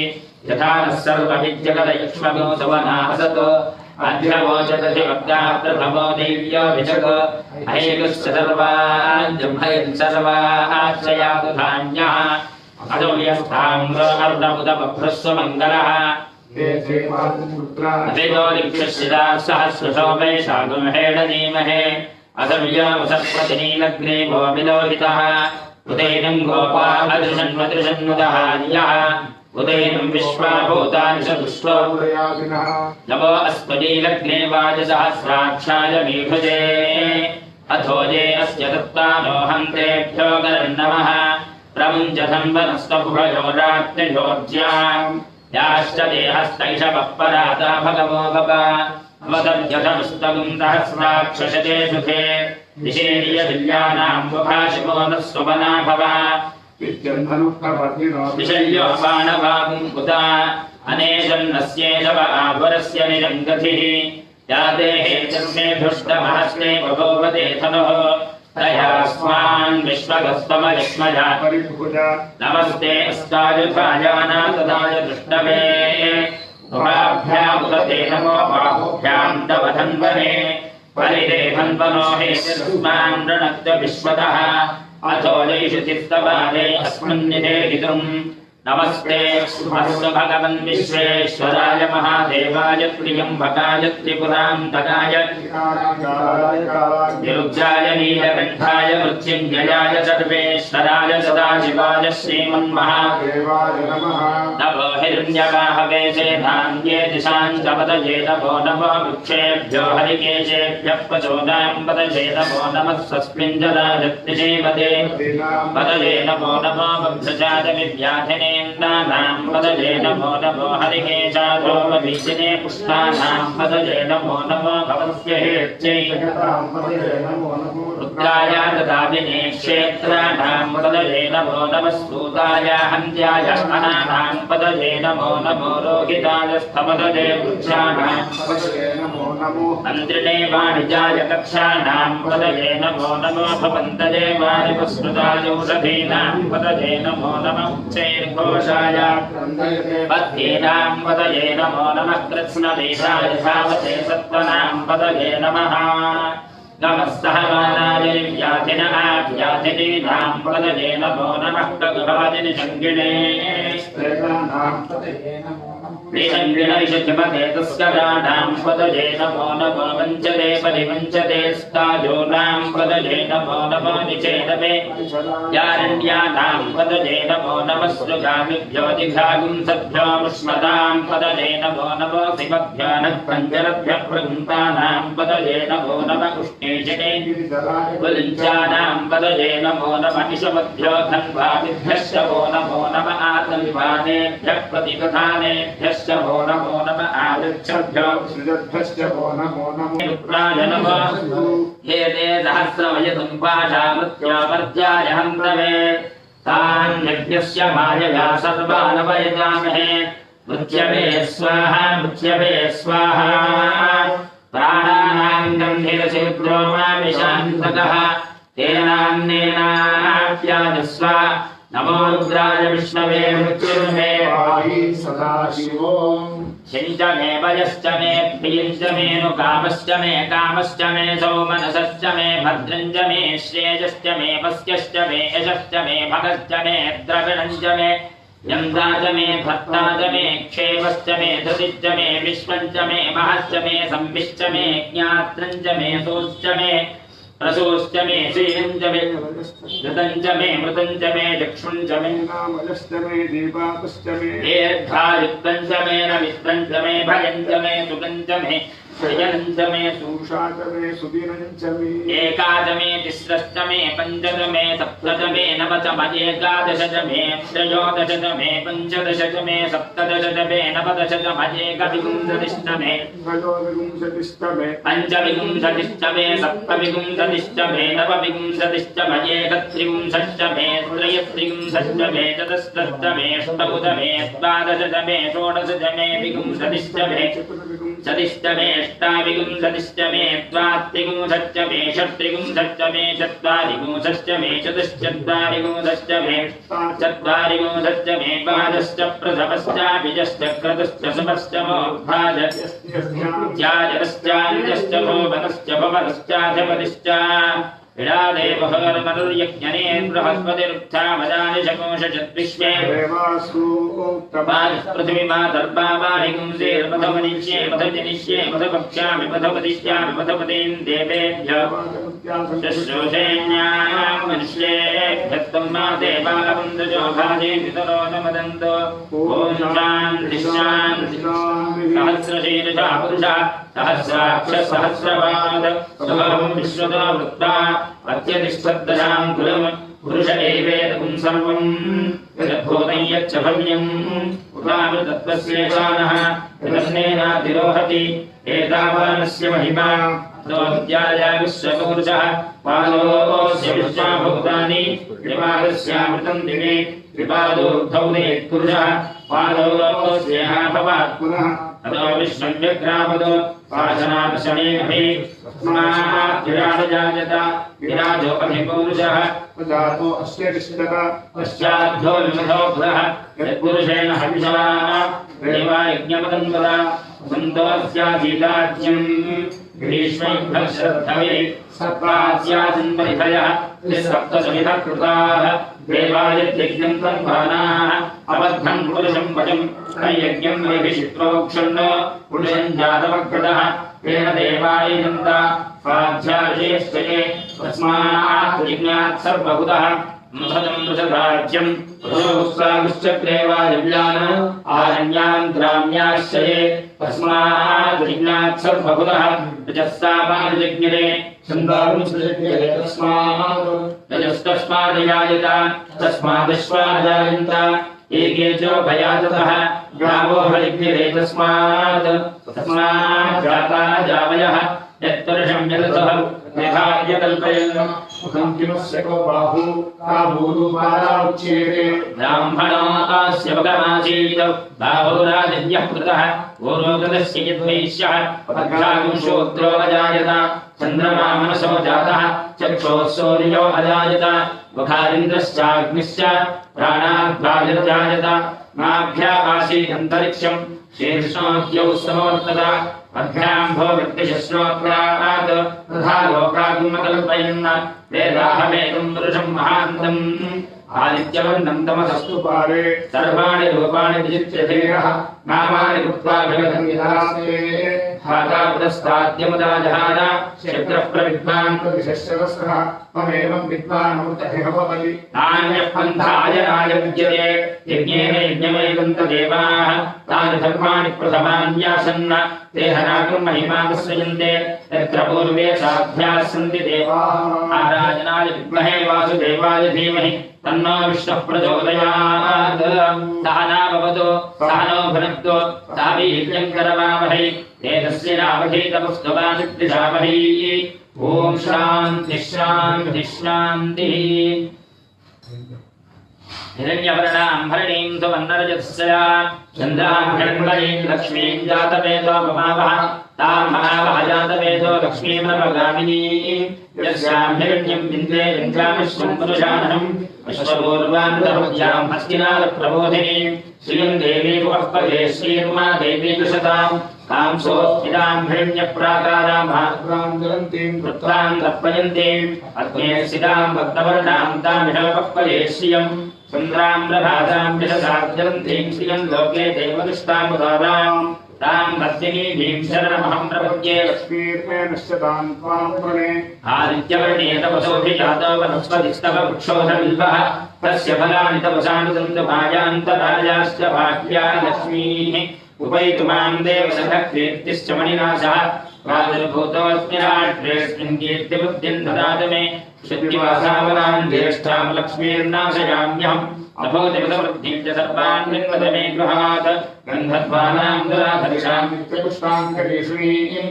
यथा नः सर्वविद्यगदयुष्मगो सवनाहसतो अध्यवोचदधि वक्ताप्रथमो दैव्योऽभिषक अहेगुश्च सर्वाञ्जम्भयन् सर्वाश्रयातु धान्यः अदो यस्थाङ्ग अर्धमुदपभ्रस्वमङ्गलः अभितो दिक्षशिरा सहस्रशोभे शागुमहेडनीमहे असव्यामुसत्पतिनीलग्रीवो विलोहितः उदैनं गोपालदृशन्वदृशन्मुदहार्यः उदैनं विश्वाभूतानि चतुष्टो नमो अस्मदीलग्रीवाय सहस्राक्षाय मीभुजे अथोजे अस्य दत्तानो हन्तेभ्यो गरन्नमः प्रमुञ्चधन्वनस्तभुभयोरात्रिभोज्याम् याश्च देहस्तैषवः पराता भगवो भव अवदध्यथमुस्तगुं सहस्राक्षशते सुखे दिशेर्यदिल्यानाम् मुखाशिवो नः सुमना भव विशल्यो बाणभागुम् उदा अनेशन्नस्येषव आध्वरस्य निरङ्गतिः याते हेतस्मेभुष्टमहस्ते बभूवते धनुः तयास्मान् विश्वगस्तमयक्ष्मजा नमस्ते अस्तायुधायानातदाय दृष्टवे उभाभ्यामुदते नमो बाहुभ्याम् तव धन्वने परिरे धन्वनो हेतस्मान् रणत्व विश्वतः अथो जैषु चित्तवादे अस्मन्निधेहितुम् नमस्ते अस्तु भगवन् विश्वेश्वराय महादेवाय त्र्यम्बकाय त्रिपुरान्तकाय निरुद्राय नीलकण्ठाय मृत्युञ्जयाय सर्वेश्वराय सदाशिवाय श्रीमन्महादेवाय नमः नमो हिरण्यवाहवे सेनान्ये दिशाञ्च पतये नमो नमो वृक्षेभ्यो हरिकेशेभ्यः पशूनां पतये नमो नमः स्वस्मिञ्जराजत्रिशेवते पतये नमो नमो बभ्रजातविव्याधिने नानां पदये नमो नमो हरिकेशाधोमबीजिने पुष्पाणां पदये नमो नमो भवस्य हेत्यै रुद्राय ददामिने क्षेत्राणां पदये नमो नमः स्तूताय हन्त्याय अनानां पदये नमो नमो रोहिताय स्थपदये वृक्षाणां पदये नमो नमो मन्त्रिणे वाणिजाय कक्षाणां पदये नमो नमो भवन्तये वारिवस्मृताय औषधीनां पदये नमो नमः घोषाय पद्येनां पदये नमो नमः कृत्स्नवेशाय धावते सत्त्वनां पदये नमः नमः सहमानाय व्याधिन आव्याधिनीनां पदये नमो नमः प्रगभादिनिषङ्गिणे निषङ्गिणैषधिमते तस्कराणां पदये नमो नमो वञ्चते परिवञ्चते स्ताजोनां पदये नमो नमो निचेतमे यारण्यानां पदये नमो नमः सृगामिभ्यो जिघागुंसभ्यो मुष्मतां पदये नमो नमो शिवभ्यो नःपञ्जरभ्यः प्रगुन्तानां पदये नमो नमः उष्णेशिने कुलिञ्चानां पदये नमो नमः इषवभ्यो धन्वादिभ्यश्च वो नमो नमः आतन्वानेभ्यः प्रतिपधानेभ्यः वो नमो नमः आदिच्छभ्यो सृजद्भ्यश्च वो नमो नमो रुद्राय नमः ये ते सहस्रमयतुं पाशामृत्योपर्त्याय हन्तवे तान् यज्ञस्य मायया सर्वान् वयजामहे मृत्यवे स्वाहा मृत्यवे स्वाहा प्राणानां गन्धिरसिद्रो मा विशान्तकः तेनान्नेनाप्याजस्व नमो रुद्राय विष्णवे मृत्युर्मे पाहि सदाशिवो शिञ्च मे वयश्च मे प्रियञ्च मे नु कामश्च मे सौमनसश्च मे भद्रञ्च मे श्रेयश्च मे वस्यश्च मे यशश्च मे भगश्च मे द्रविणञ्च मे यन्दा च मे भर्ता च मे क्षेमश्च मे धृतिश्च मे विश्वञ्च मे महश्च मे संविश्च मे ज्ञात्रञ्च मे सोश्च मे प्रसोश्च मे श्रीरञ्च मे धृतञ्च मे मृतञ्च मे चक्षुञ्च मे नामयश्च मे दीपातश्च मे दीर्घायुक्तञ्च मे नमित्रञ्च मे भयञ्च मे सुगञ्च मे श्रियञ्च मे सूषाच मे सुदिनञ्च मे एकाच मे तिस्रश्च मे पञ्चच मे सप्तच मे नवच मजेकादश च मे त्रयोदश च मे पञ्चदश च मे सप्तदश च मे नवदश च मजेकविंशतिश्च मे त्रयोविंशतिश्च मे पञ्चविंशतिश्च मे सप्तविंशतिश्च मे नवविंशतिश्च मजेकत्रिविंशश्च मे त्रयस्त्रिविंशश्च मे चतुस्रश्च मे अष्टौच मे द्वादश च मे षोडश च मे विंशतिश्च मे चतिश्च मे अष्टाविंशतिश्च मे द्वात्रिविंशश्च मे षट्त्रिविंशश्च मे चत्वारिविंशश्च मे चतुश्चत्वारिविंशश्च मे चत्वारिविंशश्च मे पादश्च प्रथमश्चाभिजश्च क्रतुश्च समश्च मोघ्राजश्चाजतश्चान्यश्च भोवतश्च भवतश्चाधिपतिश्च विडादेव भगवन्मनुर्यज्ञने बृहस्पतिरुत्थामदानि शकोषचद्विश्वे देवासु पृथिवीमातर्पावाहिगुंसे मधमनिष्ये मधजनिष्ये मधपक्ष्यामि मधपदिष्यामि मधपदीं देवेभ्यः शुश्रूषेण्यां मनुष्येभ्यः मा देवावन्दजो भाजे पितरो न मदन्तो ॐ शान्तिः शान्तिः सहस्रशीर्षः पुरुषः सहस्राक्षः सहस्रपाद स्वभवं विश्वतो वृत्ता अत्यतिष्ठद्दशां कुलं पुरुष एवेदं सर्वं यद्भूतं यच्च भव्यम् उदामृतत्वस्येषानः यदन्नेनातिरोहति एतावानस्य महिमा तोऽध्याय विश्वपुरुषः पादोऽस्य विश्वाभूतानि त्रिपादस्यामृतं दिवे त्रिपादोऽर्थौ पुरुषः पादोऽस्येह भवात् पुनः अतो विश्वं व्यग्रामदो पाशनादशमेभिः तस्मात् विराजजायत विराजोऽधिपुरुषः जातो अस्य तिष्ठत पश्चाद्धो विमधो पुरः यत्पुरुषेण हविषा देवा यज्ञपतन्वदा सन्तोऽस्यासीदाज्यम् ग्रीष्मैभ्यः श्रद्धवे सत्त्वास्यासन्परिधयः सप्तसमिधः कृताः देवायज्ञं तन्वानाः अबद्धं पुरुषं वचम् तयज्ञं वैभिषित्रोक्षण्ण पुरुषं जातवक्रतः तेन देवायजन्ता स्वाध्यायेश्चये तस्मात् यज्ञात् सर्वभूतः मृषदं मृषदाज्यम् पुरोस्सागुश्चक्रेवायव्यान् आरण्यान् ग्राम्याश्चये तस्मात् यज्ञात् सर्वभूतः रजस्सापादयज्ञरे छन्दांसयज्ञरे तस्मात् रजस्तस्मादयायत तस्मादश्वाजायन्त एके च भयाततः गावो हरिग्निरे तस्मात् जाता जावयः यत्पुरुषं यदसः निधाय कल्पयन् मुखं किमस्य को बाहु का भूरूपाला उच्येते ब्राह्मणोऽस्य भगमासीत् बाहुरादित्यः कृतः पूर्वकृतस्य यद्वैश्यः पद्भागुंशोऽग्रो अजायत चन्द्रमा मनसो जातः चक्षुः सूर्यो अजायत मुखारिन्द्रश्चाग्निश्च प्राणाद्वायुर्जायत नाभ्या आसीदन्तरिक्षम् शीर्षोऽद्यौ समवर्तत अभ्यां भो वृत्तिशस्रोत्रात् तथा लोकागमकल्पयन् वेदाहमेकं पुरुषं महान्तम् आदित्यवन्दं तमसस्तु पारे सर्वाणि रूपाणि विजित्य धीरः नामानि कृत्वा विगतं विधास्ते हातापुरस्ताद्यमुदाजहार शक्रः प्रविद्वान् प्रतिशस्त्रवस्त्रः त्वमेवं विद्वान् अमृतः भवति नान्यः पन्थाय नाय विद्यते यज्ञेन यज्ञमेवन्त देवाः तानि धर्माणि प्रथमान्यासन् ते हनाकं महिमावश्रयन्ते यत्र पूर्वे साध्याः सन्ति देवाः आराधनाय विद्महे वासुदेवाय धीमहि तन्नो विष्णुः प्रचोदयात् सहना भवतु सहनो भुनक्तु सह वीर्यं करवावहै तेजस्वी नावधीतमस्तुवासिद्धिशामहै ॐ शान्तिः शान्तिः शान्तिः हिरण्यवर्णां हरिणीं सुवर्णरजस्या चन्द्रां हिरण्मयीं लक्ष्मीं जातवेदो ममावः तां महावः जातवेदो लक्ष्मीमनवगामिनीं यस्यां हिरण्यं विन्दे इन्द्रामिश्वं पुरुषानहम् अश्वपूर्वान्तर्यां हस्तिनादप्रबोधिनीं श्रियं देवीं वक्पदे श्रीर्मा देवी दुषतां तां सोऽस्तिदां हिरण्यप्राकारां जलन्तीं वृत्रां तर्पयन्तीम् अग्ने स्थितां भक्तवर्णां तामिषवक्पदे श्रियं चन्द्रां प्रभातां यशसाज्जलन्तीं श्रियं लोके देवदुष्टामुदारां तां भक्तिनीं शरणमहं प्रपद्ये लक्ष्मीर्मेणश्चतां त्वां प्रणे आदित्यवर्णे तपसोऽभिजातो वनस्पतिस्तव वृक्षोऽधबिल्वः तस्य फलानि तपसानुसन्तभाजान्तराजाश्च भाग्या लक्ष्मीः उपैतु मां देवसखः कीर्तिश्च मणिनाशः प्रादुर्भूतोऽस्मि राष्ट्रेऽस्मिन् कीर्तिबुद्धिं ददातु मे शुद्धिवासावनां ज्येष्ठां लक्ष्मीर्नाशयाम्यहम् अभूतिपदवृद्धिं च सर्वान् विन्वद मे गृहात् गन्धद्वानां दुराधरिषां नित्यपुष्टाङ्करीषुणीं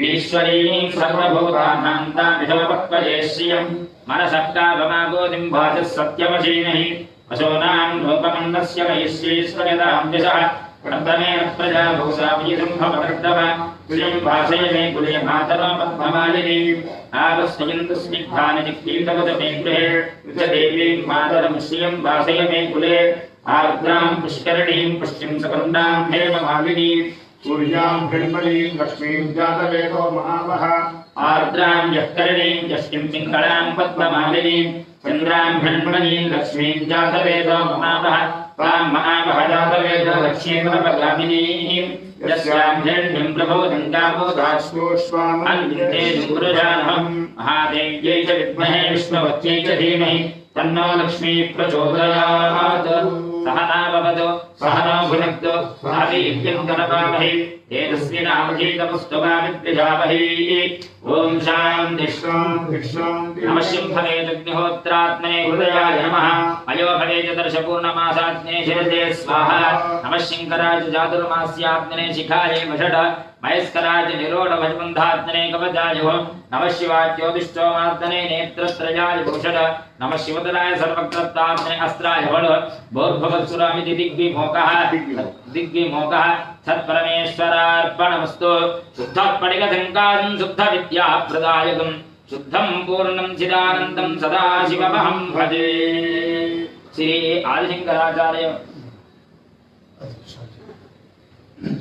ईश्वरीं सर्वभूतानां तामिषवक्पदे श्रियं मनसः काममागोदिं वाचः सत्यमशीनहि वशोनां रूपमन्नस्य मयि श्रीश्वरदां दिशः प्रथमेन प्रजाभूषाभिसम्भवदर्दव श्रियं भाषय मे कुले मातरो पद्ममालिनीम् आवस्यन्तु स्निग्धानि चिक्कीतवद मे गृहे देवीं मातरं श्रियं भाषय मे कुले आर्द्रां पुष्करणीं पुष्टिं सकरुणां हेममालिनीम् सूर्यां हिरण्मयीं लक्ष्मीं जातवेदो महावः आर्द्रां यःकरणीं यष्टिं पिङ्गळां पद्ममालिनीं चन्द्रां हिरण्मयीं लक्ष्मीं जातवेदो महावः तां महावः जातवेदो लक्ष्मीमनवगामिनीं यस्यां हिरण्यं प्रबोधं गावोदास्तोष्वान् अन्विते दुर्गुरुजानहम् महादेव्यै च विद्महे विष्णुवत्यै च धीमहि तन्नो लक्ष्मी प्रचोदयात् सहना भवतु सहनो भुनक्तु सह वीर्यं करवावहै तेजस्विनामधीतमुस्तुवामित्रिजावहै ॐ शान्तिः नमः शिंहवेदग्निहोत्रात्मने हृदयाय नमः अयो भवेत दर्शपूर्णमासात्मने शिरसे स्वाहा नमः शिङ्कराय चातुर्मास्यात्मने शिखाय वषड महेस्कराय निरोढभजबन्धात्मने कवचाय नमः शिवाय ज्योतिष्ठोमात्मने नेत्रत्रयाय भूषड नमः शिवतराय सर्वकृतात्मने अस्त्राय बल भोर्भवत्सुरामिति दिग्विमोकः सत्परमेश्वरार्पणमस्तु शुद्धस्फटिकसङ्काशं शुद्धविद्याप्रदायकं शुद्धं पूर्णं चिदानन्दं सदाशिवमहं भजे श्री आदिशङ्कराचार्य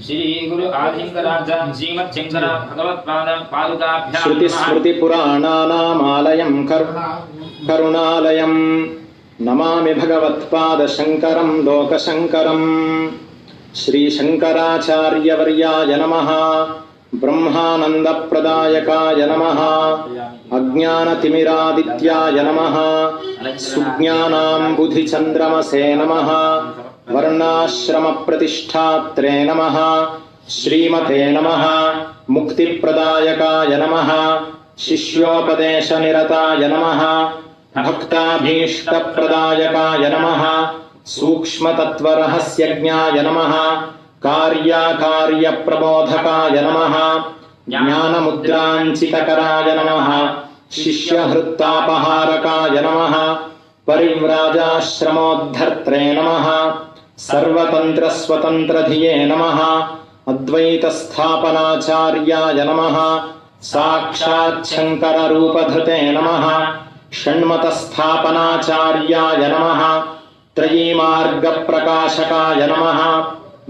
श्री गुरु आदिशङ्कराचार्य श्रीमच्छङ्कर भगवत्पाद पादुकाभ्यां श्रुतिस्मृतिपुराणानामालयं करुणालयं नमामि भगवत्पादशङ्करं लोकशङ्करम् श्रीशङ्कराचार्यवर्याय नमः ब्रह्मानन्दप्रदायकाय नमः अज्ञानतिमिरादित्याय नमः सुज्ञानां बुधिचन्द्रमसे नमः वर्णाश्रमप्रतिष्ठात्रे नमः श्रीमते नमः मुक्तिप्रदायकाय नमः शिष्योपदेशनिरताय नमः भक्ताभीष्टप्रदायकाय नमः सूक्ष्मतत्त्वरहस्यज्ञाय नमः कार्याकार्यप्रबोधकाय नमः ज्ञानमुद्राञ्चितकराय नमः शिष्यहृत्तापहारकाय नमः परिव्राजाश्रमोद्धर्त्रे नमः सर्वतन्त्रस्वतन्त्रधिये नमः अद्वैतस्थापनाचार्याय नमः साक्षाच्छङ्कररूपधृते नमः षण्मतस्थापनाचार्याय नमः त्रयीमार्गप्रकाशकाय नमः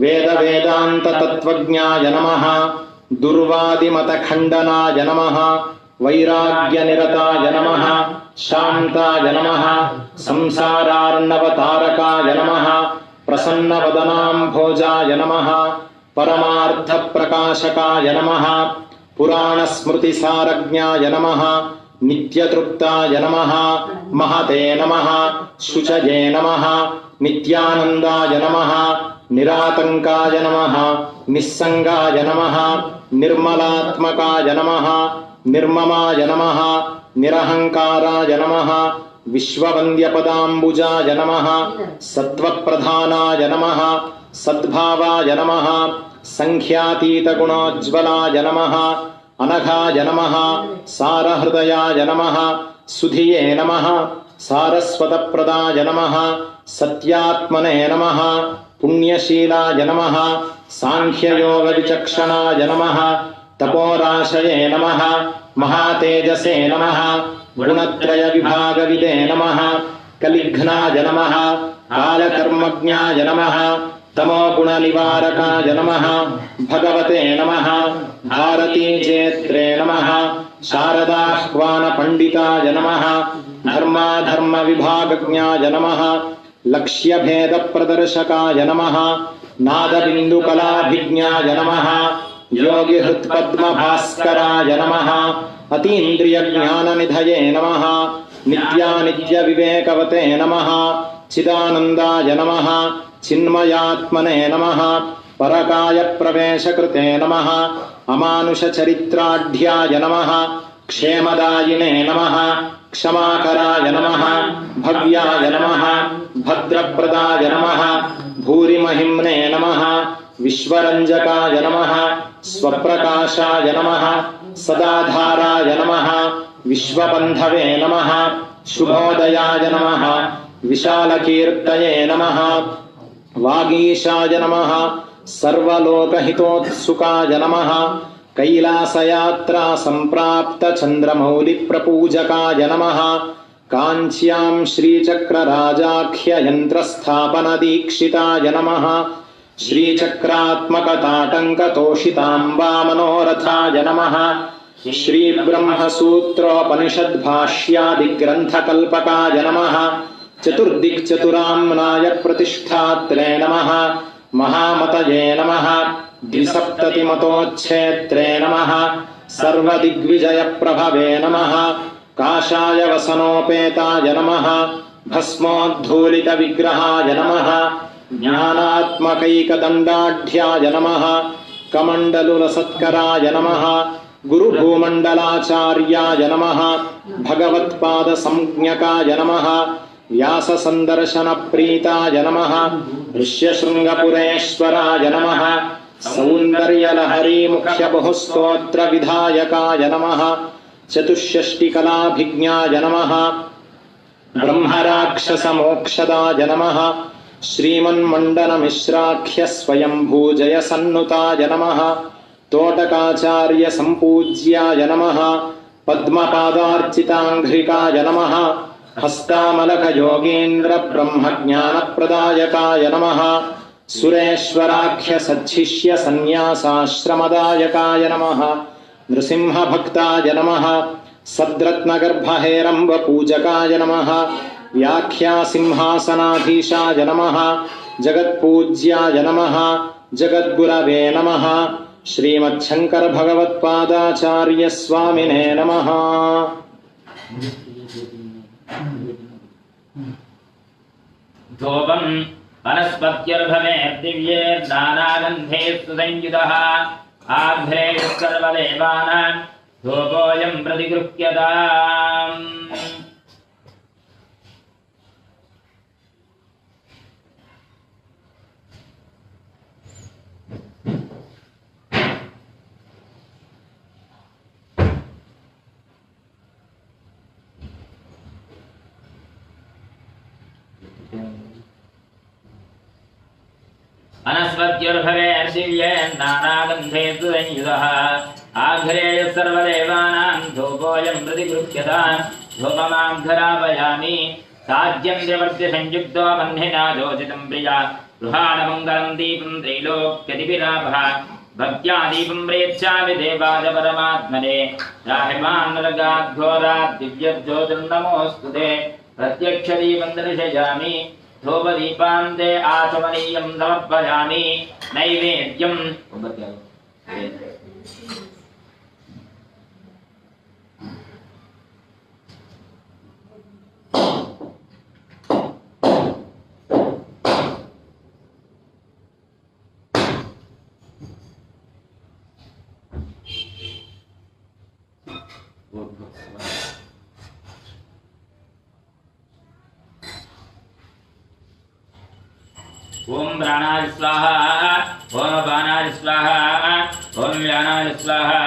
वेदवेदान्ततत्त्वज्ञाय नमः दुर्वादिमतखण्डनाय नमः वैराग्यनिरताय नमः शान्ताय नमः संसारार्णवतारकाय नमः प्रसन्नवदनाम्भोजाय नमः परमार्थप्रकाशकाय नमः पुराणस्मृतिसारज्ञाय नमः नित्यतृप्ताय नमः महते नमः शुचये नमः नित्यानन्दाय नमः निरातङ्काय नमः निस्सङ्गाय नमः निर्मलात्मकाय नमः निर्ममाय नमः निरहङ्काराय नमः विश्ववन्द्यपदाम्बुजाय नमः सत्त्वप्रधानाय नमः सद्भावाय नमः सङ्ख्यातीतगुणोज्ज्वलाय नमः अनघाय नमः सारहृदयाय नमः सुधिये नमः सारस्वतप्रदाय नमः सत्यात्मने नमः पुण्यशीलाय नमः सांख्ययोगविचक्षणाय नमः तपोराशये नमः महातेजसे नमः गुणत्रयविभागविदे नमः कलिघ्नाय नमः कालकर्मज्ञाय नमः तमोगुणनिवारकाय नमः भगवते नमः भारतीजेत्रे नमः शारदाह्वानपण्डिताय नमः धर्माधर्मविभागज्ञाय नमः लक्ष्यभेदप्रदर्शकाय नमः नादबिन्दुकलाभिज्ञाय नमः योगिहृत्पद्मभास्कराय नमः अतीन्द्रियज्ञाननिधये नमः नित्यानित्यविवेकवते नमः चिदानन्दाय नमः चिन्मयात्मने नमः परकायप्रवेशकृते नमः अमानुषचरित्राढ्याय नमः क्षेमदायिने नमः क्षमाकराय नमः भव्याय नमः भद्रप्रदाय नमः भूरिमहिम्ने नमः विश्वरञ्जकाय नमः स्वप्रकाशाय नमः सदाधाराय नमः विश्वबन्धवे नमः शुभोदयाय नमः विशालकीर्तये नमः वागीशाय नमः सर्वलोकहितोत्सुकाय नमः कैलासयात्रा सम्प्राप्त चन्द्रमौलिप्रपूजकाय नमः काञ्च्यां श्रीचक्रराजाख्ययन्त्रस्थापनदीक्षिताय नमः श्रीचक्रात्मकताटङ्कतोषिताम्बा मनोरथाय नमः श्रीब्रह्मसूत्रोपनिषद्भाष्यादिग्रन्थकल्पकाय नमः चतुर्दिक्चतुराम्नाय प्रतिष्ठात्रे नमः महामतये नमः द्विसप्ततिमतोच्छेत्रे नमः सर्वदिग्विजयप्रभवे नमः काषाय वसनोपेताय नमः भस्मोद्धूलितविग्रहाय नमः ज्ञानात्मकैकदण्डाढ्याय नमः कमण्डलुलसत्कराय नमः गुरुभूमण्डलाचार्याय नमः भगवत्पादसंज्ञकाय नमः व्याससन्दर्शनप्रीताय नमः ऋष्यशृङ्गपुरेश्वराय नमः सौन्दर्यलहरीमुख्यबहुस्तोत्रविधायकाय नमः चतुष्षष्टिकलाभिज्ञाय नमः ब्रह्मराक्षसमोक्षदाय नमः श्रीमन्मण्डनमिश्राख्यस्वयम्भूजयसन्नुताय नमः तोटकाचार्यसम्पूज्याय नमः पद्मपादार्चिताङ्घ्रिकाय नमः हस्तामलकयोगीन्द्रब्रह्मज्ञानप्रदायकाय नमः सुरेश्वराख्यसच्छिष्यसन्न्यासाश्रमदायकाय नमः नृसिंहभक्ताय नमः सद्रत्नगर्भहेरम्बपूजकाय नमः व्याख्यासिंहासनाधीशाय नमः जगत्पूज्याय नमः जगद्गुरवे नमः श्रीमच्छङ्करभगवत्पादाचार्यस्वामिने नमः धूपम् वनस्पत्यर्भवे नानागन्धे सुसंयुतः आघ्रेयः सर्वदेवानां धूपोऽयं प्रतिगृह्यताम् वनस्पत्युर्भवे दिव्ये नानागन्धे सुसंयुतः आघ्रेयः सर्वदेवानां धूपोऽयं प्रतिगृह्यताम् धूपमाघ्रापयामि साध्यं द्रवर्त्यसंयुक्तो बन्धिना जोजितं प्रिया गृहाणमङ्गलं दीपं त्रैलोक्यदिभिराभः भक्त्या दीपं प्रेच्छामि देवाय परमात्मने राहिमान्नरगाद्घोरात् दिव्यज्योतिर्नमोऽस्तु ते प्रत्यक्षदीपं दर्शयामि धूपदीपान्ते आचमनीयं समर्पयामि नैवेद्यम् ओम प्राणाय स्वाहा ओम अपानाय स्वाहा ओम व्यानाय स्वाहा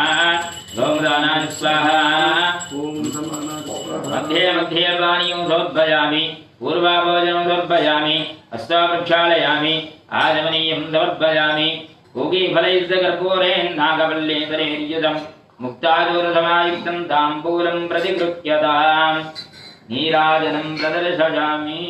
ओम दानाय स्वाहा मध्ये मध्ये पानीयोधोद्भयामि पूर्वाभोजनं समर्पयामि हस्ताप्रक्षालयामि आचमनीयं समर्पयामि पूगीफलैर्दकर्पूरेण नागवल्लीतरेर्युतं मुक्तादूरसमायुक्तं ताम्बूलं प्रतिगृह्यताम् नीराजनं प्रदर्शयामि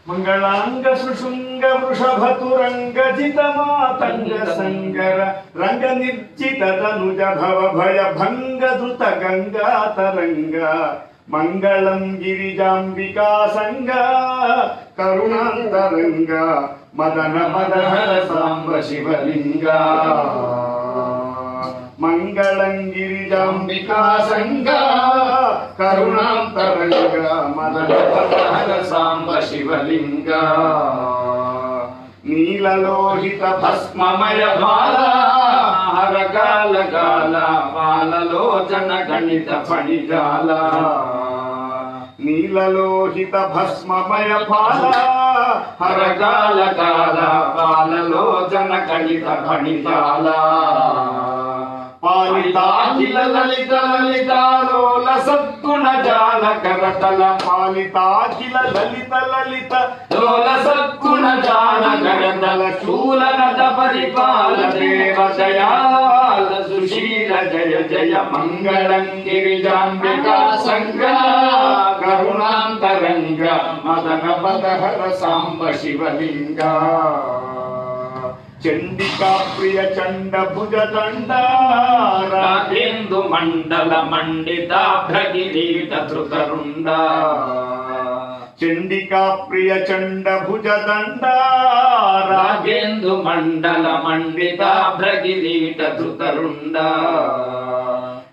మంగళాంగ సుషుంగ వృషభతురంగ జితమాతంగ సంగర రంగ నిర్జిత తనుజ భవ భయ భంగ ధృత గంగా తరంగ మంగళం గిరిజాంబికా సంగ కరుణాంతరంగ మదన మదహర సాంబ శివలింగ మంగళం గిరిజాంబికా సంగ కరుణాంతరంగ మదన మదహర సాంబ శివలింగ నీలలోహిత భస్మమయ బాల హరకాల కాల బాలలోచన గణిత ఫణిజాల నీలలోహిత భస్మమయ బాల హరకాల కాల బాలలోచన గణిత ఫణిజాల పాలితాఖిల లలిత లలితాలోల సద్గుణ జాల కరతల పాలితాఖిల లలిత లలిత లోల సద్గుణ జాల కరతల శూలనత పరిపాల దేవ దయాల సుశీల జయ జయ మంగళం గిరిజాంబికా సంగ కరుణాంతరంగ మదన మదహర సాంబ శివలింగ చండికా ప్రియ చండ భుజ దండ రాగేందు మండల మండితాభ్రగిరీట ధృతరుండ చండికా ప్రియ చండ భుజ దండ రాగేందు మండల మండితాభ్రగిరీట ధృతరుండ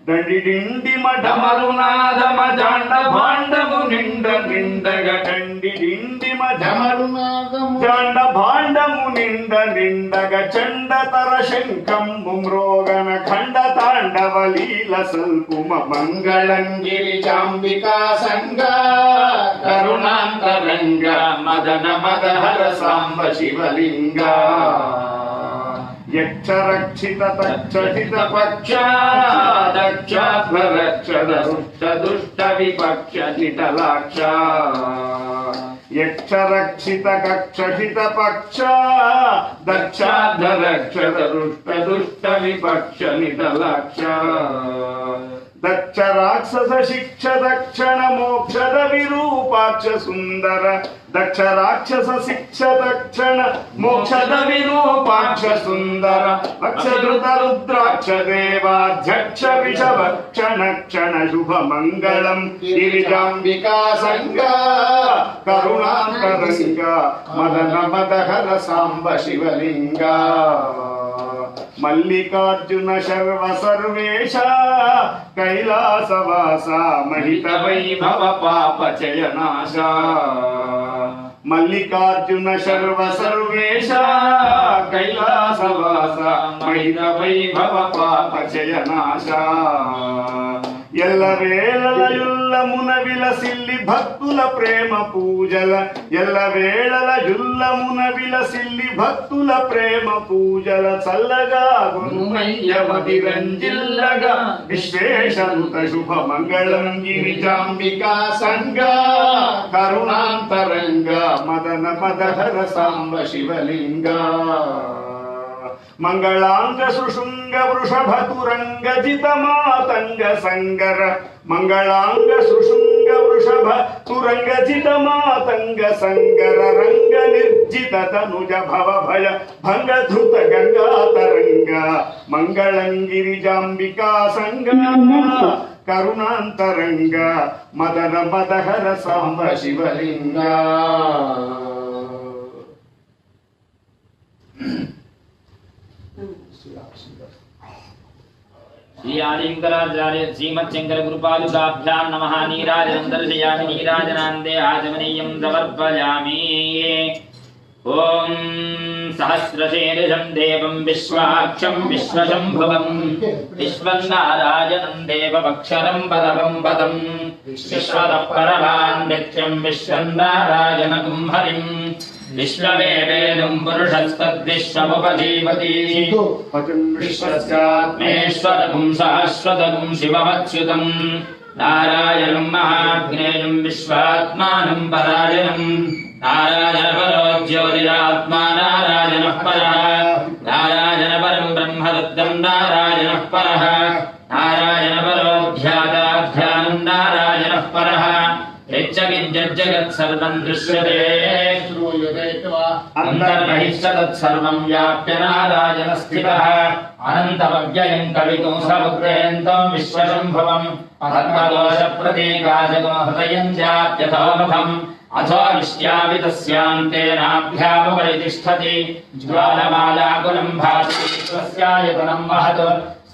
దండిడిండి మఢమరునాదమ జాండ భాండము నిండ నిండగ దండిడిండి మఢమరునాదము జాండ భాండము నిండ నిండగ చండతర శంఖంబు మ్రోగన ఖండ తాండవ లీల సల్పుమ మంగళం గిరిజాంబికా సంగ కరుణాంతరంగ మదన మదహర సాంబ శివలింగ యక్షరక్షిత తక్షిత పక్ష దక్షాధ్వరక్షద దుష్ట దుష్ట విపక్ష నిటలాక్ష యక్షరక్షిత కక్షిత పక్ష దక్షాధ్వరక్షద దుష్ట దుష్ట విపక్ష నిటలాక్ష దక్ష రాక్షస శిక్ష దక్షణ మోక్షద విరూపాక్ష సుందర దక్ష రాక్షస శిక్ష దక్షణ మోక్షద విరూపాక్ష సుందర అక్షధృత రుద్రాక్ష దేవాధ్యక్ష విషభక్షణ క్షణ శుభ మంగళం గిరిజాంబికా సంగ కరుణాంతరంగ మదన మదహర సాంబ శివలింగ మల్లికార్జున శర్వ సర్వేశ కైలాసవాస మహిత వైభవ పాపచయనాశ మల్లికార్జున శర్వ సర్వేశ కైలాసవాస మహిత వైభవ పాపచయనాశ ఎల్లవేళల యుల్లమున విలసిల్లి భక్తుల ప్రేమ పూజల ఎల్లవేళల యుల్లమున విలసిల్లి భక్తుల ప్రేమ పూజల చల్లగా గురుమయ్యవతి రంజిల్లగా విశ్వేశనుత శుభ మంగళం గిరిజాంబికా సంగ కరుణాంతరంగ మదన మదహర సాంబ శివలింగ మంగళాంగ సుషుంగ వృషభతురంగ జితమాతంగ సంగర మంగళాంగ సుషుంగ వృషభ తురంగ జితమాతంగ సంగర రంగ నిర్జిత తనుజ భవ భయ భంగ ధృత గంగా తరంగ మంగళం గిరిజాంబికా సంగ కరుణాంతరంగ మదన మదహర సాంబ శివలింగ श्री आदिशंकराचार्य श्रीमच्छंकर गुरुपादुकाभ्यां नमः। नीराजनं दर्शयामि नीराजनान्ते आचमनीयं समर्पयामि। ॐ सहस्रशीर्षं देवं विश्वाक्षं विश्वशम्भुवं विश्वन्नारायणं देवमक्षरं पदं पदं विश्वतः परमान् नित्यं विश्वन्नारायणं हरिं विश्ववेवेदं पुरुषस्तद्विश्वमुपजीवति विश्वस्यात्मेश्वरं शाश्वतं शिवमच्युतं नारायणं महाज्ञेयं विश्वात्मानं परायणं नारायण परो ज्योतिरात्मा नारायणः परः नारायण परं ब्रह्मदत्तं नारायणः परः नारायण परो ध्याताध्यानं नारायणः परः यच्चकिञ्चिज्जगत् सर्वं दृश्यते अन्तर्बहिश्च तत्सर्वं व्याप्य नारायणः स्थितः अनन्तमव्ययं कवितो समुद्रेऽन्तं विश्वशम्भुवम् आत्मदोषप्रतीकाजगो हृदयं चाप्यथोमुखम् अथो विश्यापि तस्यान्तेनाभ्यामुपरि तिष्ठति ज्वालमालाकुलं भाति स्वस्यायतनं महत्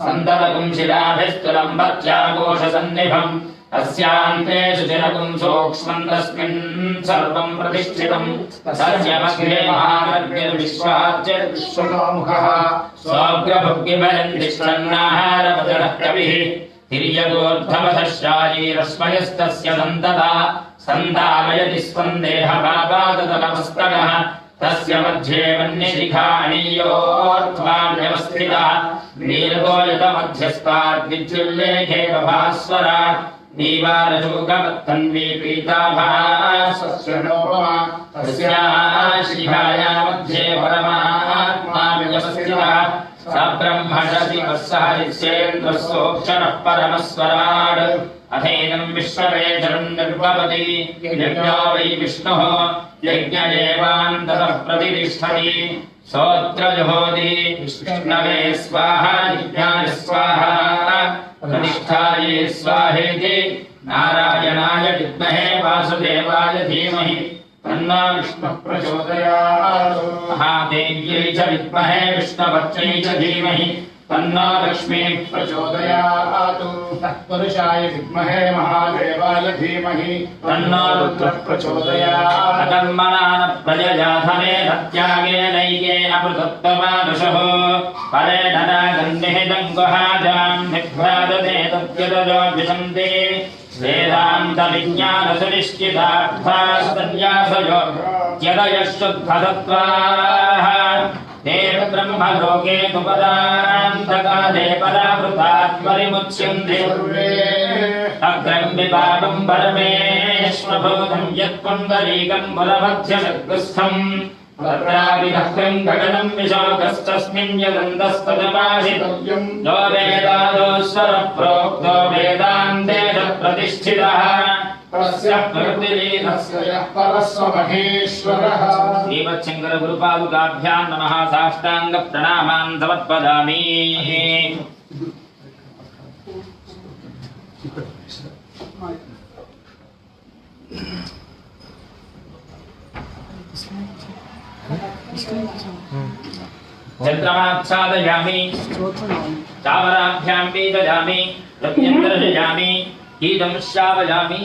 सन्ततकुं शिलाभिस्तुलं भक्त्याघोषसन्निभम् तस्यान्ते शुचिरकुं सूक्ष्मं तस्मिन् सर्वं प्रतिष्ठितं तस्य मध्ये महावर्गिर्विश्वाच्यविश्वतोमुखः स्वग्रभुग्निभयं तिष्ठन्नाहारवचनः कविः तिर्यगोर्धवधः शारीरस्मयस्तस्य सन्तता सन्धामयति स्पन्देहपापादतलमस्तकः तस्य मध्ये वह्निशिखाणीयोऽर्थमान्यवस्थितः नीलगोयतमध्यस्ताद्विद्युल्लेखे भास्वरात् दीवारशोकवत्तन्वी पीताभासस्यनोपमा तस्याः शिखाया मध्ये परमात्मा व्यवस्थितः स ब्रह्मणशिवः सहरिश्चेन्द्रस्योक्षरः परमस्वराट् अथैनं विश्ववेशनं निर्भवति यज्ञो वै विष्णुः यज्ञ एवान्ततः प्रतिष्ठति सोऽत्रजुहोति विष्णवे स्वाहा यज्ञाय स्वाहा प्रतिष्ठायै स्वाहेति नारायणाय विद्महे वासुदेवाय धीमहि तन्नो विष्णुः प्रचोदयात् महादेव्यै च विद्महे विष्णुपत्न्यै च धीमहि तन्नो लक्ष्मीः प्रचोदयात् तत्पुरुषाय विद्महे महादेवाय धीमहि तन्नो रुद्रः प्रचोदयात् अकर्मणा न प्रजया धनेन त्यागेनैकेन पृथक्त्वमादशः परेण नागन्निहितं गुहाजां निभ्राजते तद्यतजो विशन्ति वेदान्तविज्ञानसुनिश्चितार्थास्तन्यासयो यदयशुद्धसत्त्वाः ते ब्रह्मलोके तु पदान्तकाले परावृतात् परिमुच्यन्ते अग्रं विभागं परमेश्वरभूतं यत्पुण्डरीकं पुरमध्यशक्तिस्थम् तत्राविदग्रं गगनं विशोकस्तस्मिन् यदन्तस्तदमाशितव्यं यो वेदादोस्वरः प्रोक्तो वेदान्ते प्रतिष्ठितः तस्य प्रतिलीनस्य यः परस्व महेश्वरः श्रीमच्छङ्कर गुरुपादुकाभ्यां नमः साष्टाङ्ग प्रणामान् समर्पयामि चन्द्रमाच्छादयामि चामराभ्यां बीजयामि प्रत्यन्तर्जयामि कीदं श्रावयामि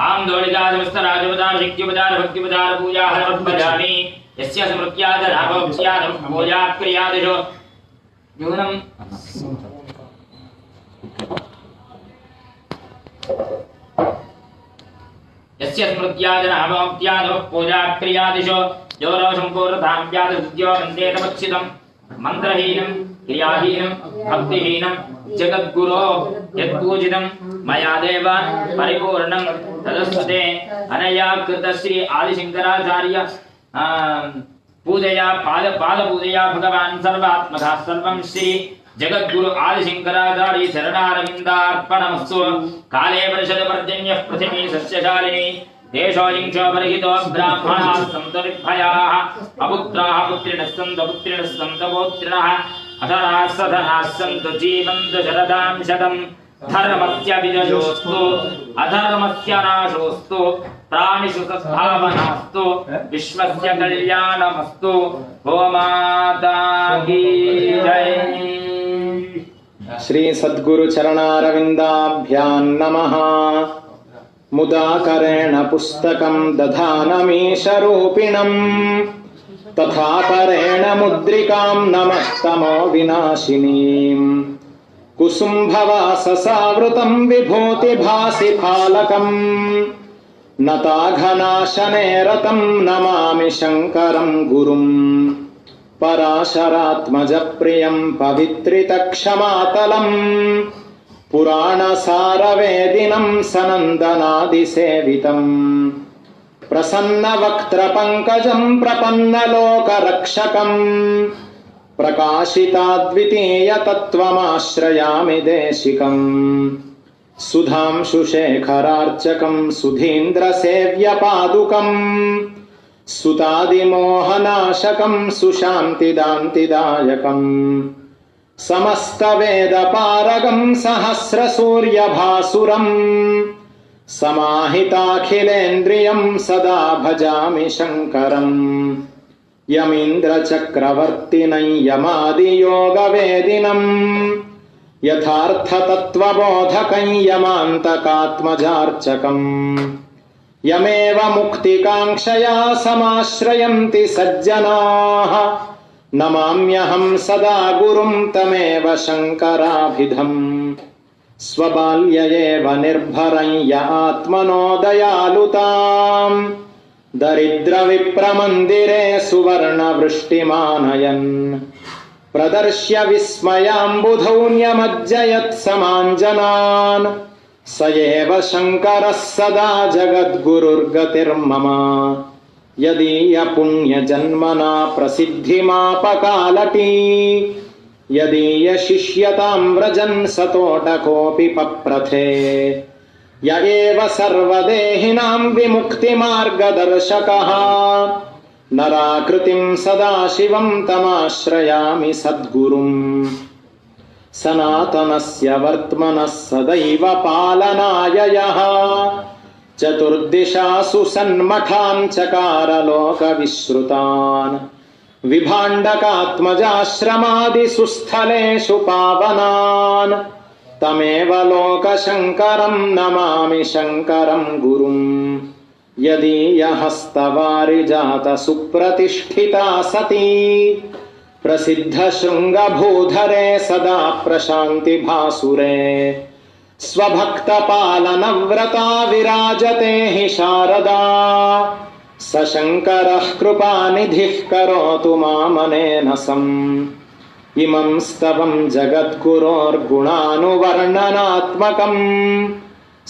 आंदोलिताजमस्तराजोदार शक्त्युपचार भक्त्युपचार पूजा हरवत्पजामि यस्य स्मृत्याद राभोक्ष्याद पूजा क्रियादिषु न्यूनं यस्य स्मृत्याद राभोक्ष्याद पूजा क्रियादिषु योरो संपूर्णतां व्याद विद्यो वन्देतमक्षितं मंत्रहीनं क्रियाहीनं भक्तिहीनं जगद्गुरो यत्पूजितं मया देव परिपूर्णं तदस्ते अनया कृत श्री आदिशंकराचार्य पूजया पाद पूजया भगवान् सर्वात्मकः सर्वं श्री जगद्गुरु आदिशंकराचार्य चरणारविन्दार्पणमस्तु काले वर्षदपर्जन्यः पृथिवी सस्यशालिनी देशोऽयं चोपरिहितो ब्राह्मणाः सन्तु निर्भयाः अपुत्राः पुत्रिणः सन्तु पुत्रिणः सन्तु पौत्रिणः अधराः सधनाः सन्तु जीवन्तु शरदां शतम् धर्मस्य विजयोस्तु अधर्मस्य नाशोस्तु प्राणिषु सद्भावनास्तु विश्वस्य कल्याणमस्तु ओ माता की जय। श्री सद्गुरु चरणारविन्दाभ्यां नमः। मुदाकरेण पुस्तकं दधानमीशरूपिणम् तथा परेण मुद्रिकां नमस्तमो विनाशिनीम् कुसुम्भवाससावृतं विभूतिभासि फालकम् नताघनाशने रतं नमामि शङ्करं गुरुम् पराशरात्मजप्रियं पवित्रितक्षमातलम् पुराणसारवेदिनं सनन्दनादिसेवितम् प्रसन्नवक्त्रपङ्कजं प्रपन्नलोकरक्षकम् प्रकाशिताद्वितीयतत्त्वमाश्रयामि देशिकम् सुधांशुशेखरार्चकं सुधीन्द्रसेव्यपादुकम् सुतादिमोहनाशकं सुशान्तिदान्तिदायकम् समस्तवेदपारगं सहस्रसूर्यभासुरम् समाहिताखिलेन्द्रियं सदा भजामि शङ्करम् यमीन्द्रचक्रवर्तिनं यमादियोगवेदिनं यथार्थतत्त्वबोधकं यमान्तकात्मजार्चकम् यमेव मुक्तिकाङ्क्षया समाश्रयन्ति सज्जनाः नमाम्यहं सदा गुरुं तमेव शङ्कराभिधम् स्वबाल्य एव निर्भरं य आत्मनो दयालुताम् दरिद्रविप्रमन्दिरे सुवर्णवृष्टिमानयन् प्रदर्श्य विस्मयाम्बुधौ न्यमज्जयत्समाञ्जनान् स एव शङ्करः सदा जगद्गुरुर्गतिर्मम यदीयपुण्यजन्मना प्रसिद्धिमापकालटी यदीयशिष्यतां व्रजन् सतोटकोऽपि पप्रथे य एव सर्वदेहिनां विमुक्तिमार्गदर्शकः नराकृतिं सदाशिवं तमाश्रयामि सद्गुरुम् सनातनस्य वर्त्मनः सदैव पालनाय यः चतुर्दिशासु सन्मठान् चकार लोकविश्रुतान् विभाण्डकात्मजाश्रमादिषु पावनान् तमेव लोकशङ्करं नमामि शङ्करं गुरुम् यदीयहस्तवारिजातसुप्रतिष्ठिता सती प्रसिद्धशृङ्गभूधरे सदा प्रशान्तिभासुरे स्वभक्तपालनव्रता विराजते हि शारदा स शङ्करः कृपानिधिः करोतु मामनेन सम् इमं स्तवं जगद्गुरोर्गुणानुवर्णनात्मकम्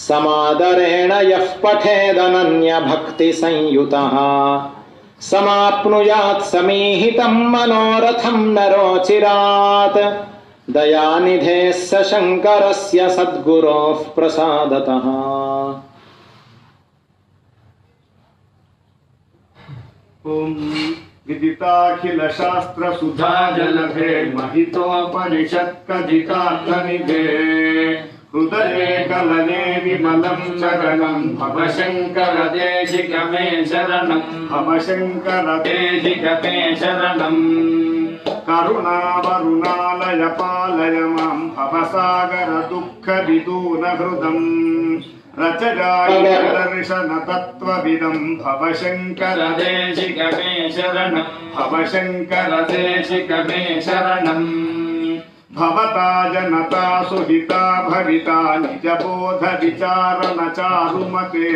समादरेण यः पठेदनन्यभक्तिसंयुतः समाप्नुयात् समीहितं मनोरथं नरोचिरात् दयानिधेः स शङ्करस्य सद्गुरोः प्रसादतः। ॐ विदिताखिलशास्त्रसुधाजलधे महितोपनिषत्कथितार्थनिधे हृदये कलने विमलं चरणं भव शङ्कर देशिक मे शरणं भव शङ्कर देशिक मे शरणम् करुणावरुणालय पालय मां भवसागर दुःखविदूर हृदम् रचरायदर्शन तत्त्वविदं भव शङ्कर देशिक मे शरणं भव शङ्कर देशिक मे शरणम् भवता जनता सुहिता भविता निजबोध विचारण चारुमते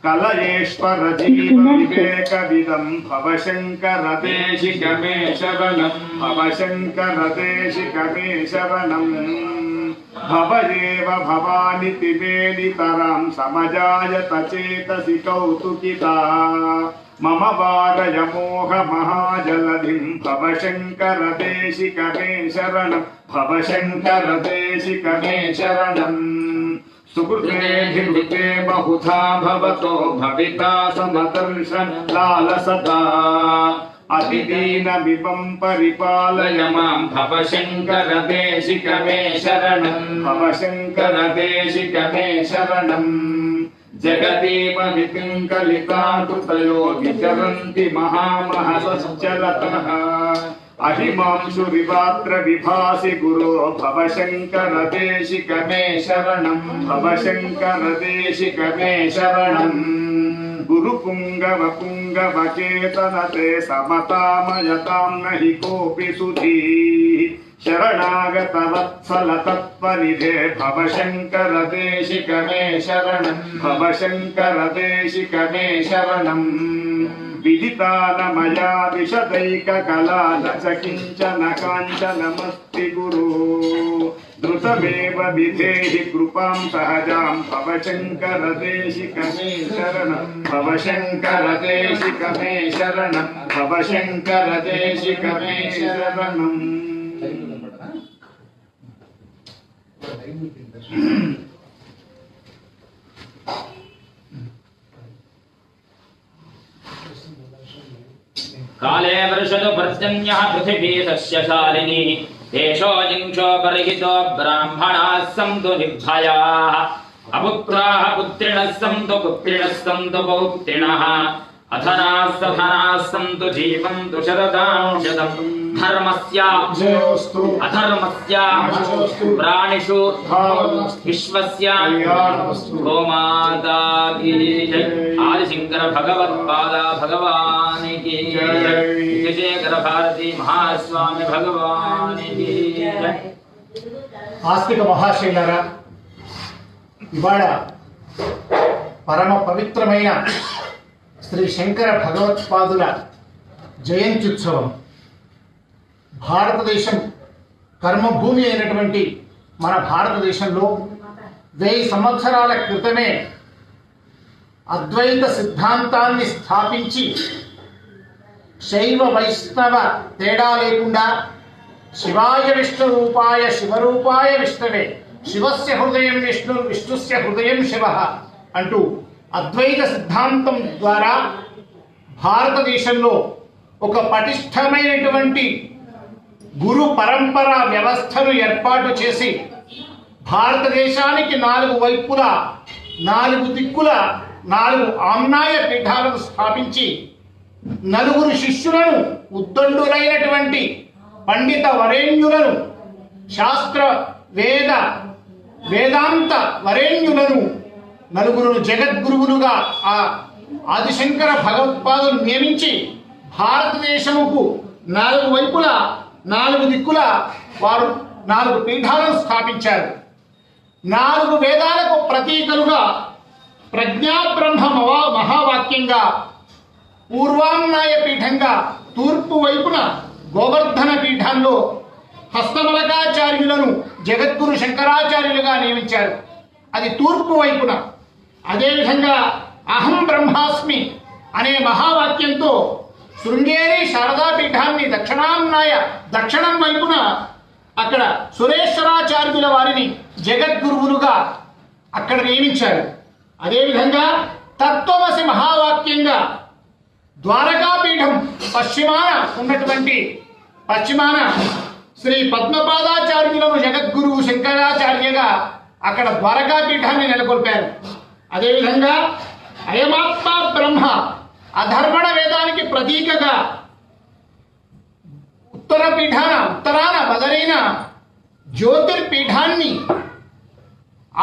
कलयेश्वर जीव विवेकविदं भव शङ्कर देशिक मे शरणं भव शङ्कर देशिक मे शरणम् भवयेव भवानिति वेदितरां समजायत चेतसि कौतुकिता मम वारय मोह महाजलधिं भव शङ्कर देशिक मे शरणं भव शङ्कर देशिक मे शरणम् सुकृते धीरुते बहुधा भवतो भविता समदर्शन लालसता अतिदीनविपं परिपालय मां भव शङ्कर देशिक मे शरणं भव शङ्कर देशिक मे शरणम् जगतीव विपिङ्कलिता कृतयो विचरन्ति महामहसश्चलतः అహిమాంశు వివాత్ర విభాసి గురో భవశంకర దేశిక మే శరణం భవశంకర దేశిక మే శరణం గురు పుంగవ పుంగవ కేతనతే సమతామయతాం నహి కోపి సుధీ శరణాగత వత్సల తత్వనిధే భవశంకర దేశిక మే శరణం భవశంకర దేశిక మే శరణం విదితానమయా విశదైక కళా నచ కించన కాంచనమస్తి గురు ధృతమేవ విధేహి కృపాం సహజాం భవశంకర దేశిక మే శరణం భవశంకర దేశిక మే శరణం భవశంకర దేశిక మే శరణం. काले वर्षतु पर्जन्यः पृथिवी सस्यशालिनी देशो जिंशो परिहितो ब्राह्मणाः सन्तु निर्भयाः अपुत्राः पुत्रिणः सन्तु पुत्रिणः सन्तु पौत्रिणः अधनाः सधनाः सन्तु जीवन्तु शरदां शतम् धर्मस्य अधर्मस्य प्राणिषु विश्वस्य गोमाताकी आदिशंकर भगवत्पादा भगवान की विजयकर भारती महास्वामी भगवान की ఆస్తిక మహాశైలారా, ఇవాళ పరమ పవిత్రమైన శ్రీ శంకర భగవత్పాదుల జయంత్యుత్సవం. భారతదేశం కర్మభూమి అయినటువంటి మన భారతదేశంలో 1000 సంవత్సరాల క్రితమే అద్వైత సిద్ధాంతాన్ని స్థాపించి శైవ వైష్ణవ తేడా లేకుండా శివాయ విష్ణు రూపాయ శివరూపాయ విష్ణవే శివస్య హృదయం విష్ణు విష్ణుస్య హృదయం శివ అంటూ అద్వైత సిద్ధాంతం ద్వారా భారతదేశంలో ఒక పటిష్టమైనటువంటి గురు పరంపర వ్యవస్థను ఏర్పాటు చేసి భారతదేశానికి 4 వైపులా 4 దిక్కుల 4 ఆమ్నాయ పీఠాలను స్థాపించి 9 శిష్యులను ఉద్దండులైనటువంటి పండిత వరేణ్యులను శాస్త్ర వేదాంత వరేణ్యులను 9 జగద్గురువులుగా ఆ ఆదిశంకర భగవత్పాదులు నియమించి భారతదేశముకు 4 వైపులా 4 దిక్కుల వారు 4 పీఠాలను స్థాపించారు. 4 వేదాలకు ప్రతీకలుగా ప్రజ్ఞా బ్రహ్మ మహావాక్యంగా, పూర్వామ్నాయ పీఠంగా తూర్పు వైపున గోవర్ధన పీఠంలో హస్తమలకాచార్యులను జగద్గురు శంకరాచార్యులుగా నియమించారు. అది తూర్పు వైపున. అదేవిధంగా అహం బ్రహ్మాస్మి అనే మహావాక్యంతో శృంగేరి శారదా పీఠాన్ని దక్షిణం వైపున అక్కడ సురేశ్వరాచార్యుల వారిని జగద్గురువులుగా అక్కడ నియమించారు. అదేవిధంగా తత్వమసి మహావాక్యంగా ద్వారకాపీఠం పశ్చిమాన శ్రీ పద్మపాదాచార్యులను జగద్గురువు శంకరాచార్యగా అక్కడ ద్వారకాపీఠాన్ని నెలకొల్పారు. అదేవిధంగా అయమాత్మ బ్రహ్మ అధర్మణ వేదానికి ప్రతీకగా ఉత్తరాన బదరైన జ్యోతిర్పీఠాన్ని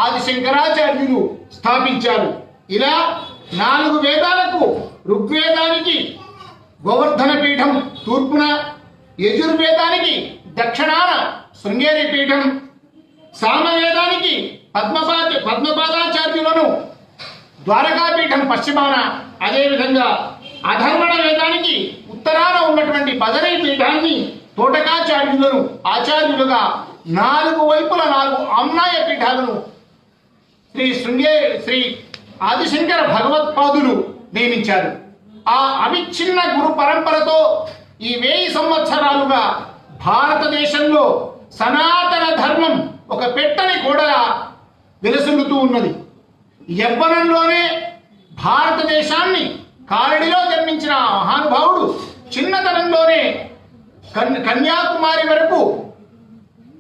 ఆదిశంకరాచార్యులు స్థాపించారు. ఇలా 4 వేదాలకు ఋగ్వేదానికి గోవర్ధన పీఠం తూర్పున, యజుర్వేదానికి దక్షిణాన శృంగేరి పీఠం, సామవేదానికి పద్మపాదాచార్యులను ద్వారకాపీఠం పశ్చిమాన, అదేవిధంగా అధర్మణ వేదానికి ఉత్తరాన ఉన్నటువంటి బదరీ పీఠాన్ని తోటకాచార్యులను ఆచార్యులుగా 4 వైపుల 4 ఆమ్నాయ పీఠాలను శ్రీ ఆదిశంకర భగవత్పాదులు నియమించారు. ఆ అవిచ్ఛిన్న గురు పరంపరతో ఈ 1000 సంవత్సరాలుగా భారతదేశంలో సనాతన ధర్మం ఒక పెట్టని గోడలా వెలుసులుతూ ఉన్నది. యవ్వనంలోనే భారతదేశాన్ని కారడిలో జన్మించిన మహానుభావుడు చిన్నతనంలోనే కన్యాకుమారి వరకు,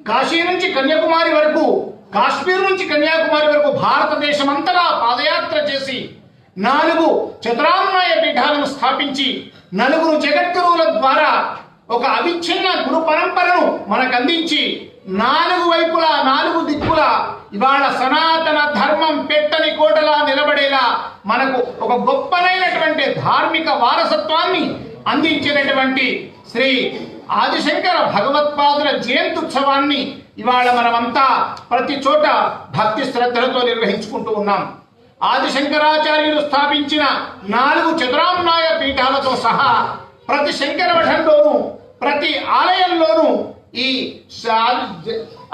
కాశీ నుంచి కన్యాకుమారి వరకు, కాశ్మీర్ నుంచి కన్యాకుమారి వరకు భారతదేశం అంతటా పాదయాత్ర చేసి 4 చతురామ్నాయ పీఠాలను స్థాపించి 9 జగద్గురువుల ద్వారా ఒక అవిచ్ఛిన్న గురు పరంపరను మనకు అందించి 4 వైపులా 4 దిక్కులా ఇవాళ సనాతన ధర్మం పెట్టని కోటలా నిలబడేలా మనకు ఒక గొప్పనైనటువంటి ధార్మిక వారసత్వాన్ని అందించినటువంటి శ్రీ ఆదిశంకర భగవత్పాదుల జయంత్యుత్సవాన్ని ఇవాళ మనమంతా ప్రతి చోట భక్తి శ్రద్ధలతో నిర్వహించుకుంటూ ఉన్నాం. ఆదిశంకరాచార్యులు స్థాపించిన 4 చతురామ్నాయ పీఠాలతో సహా ప్రతి శంకర మఠంలోనూ ప్రతి ఆలయంలోనూ ఈ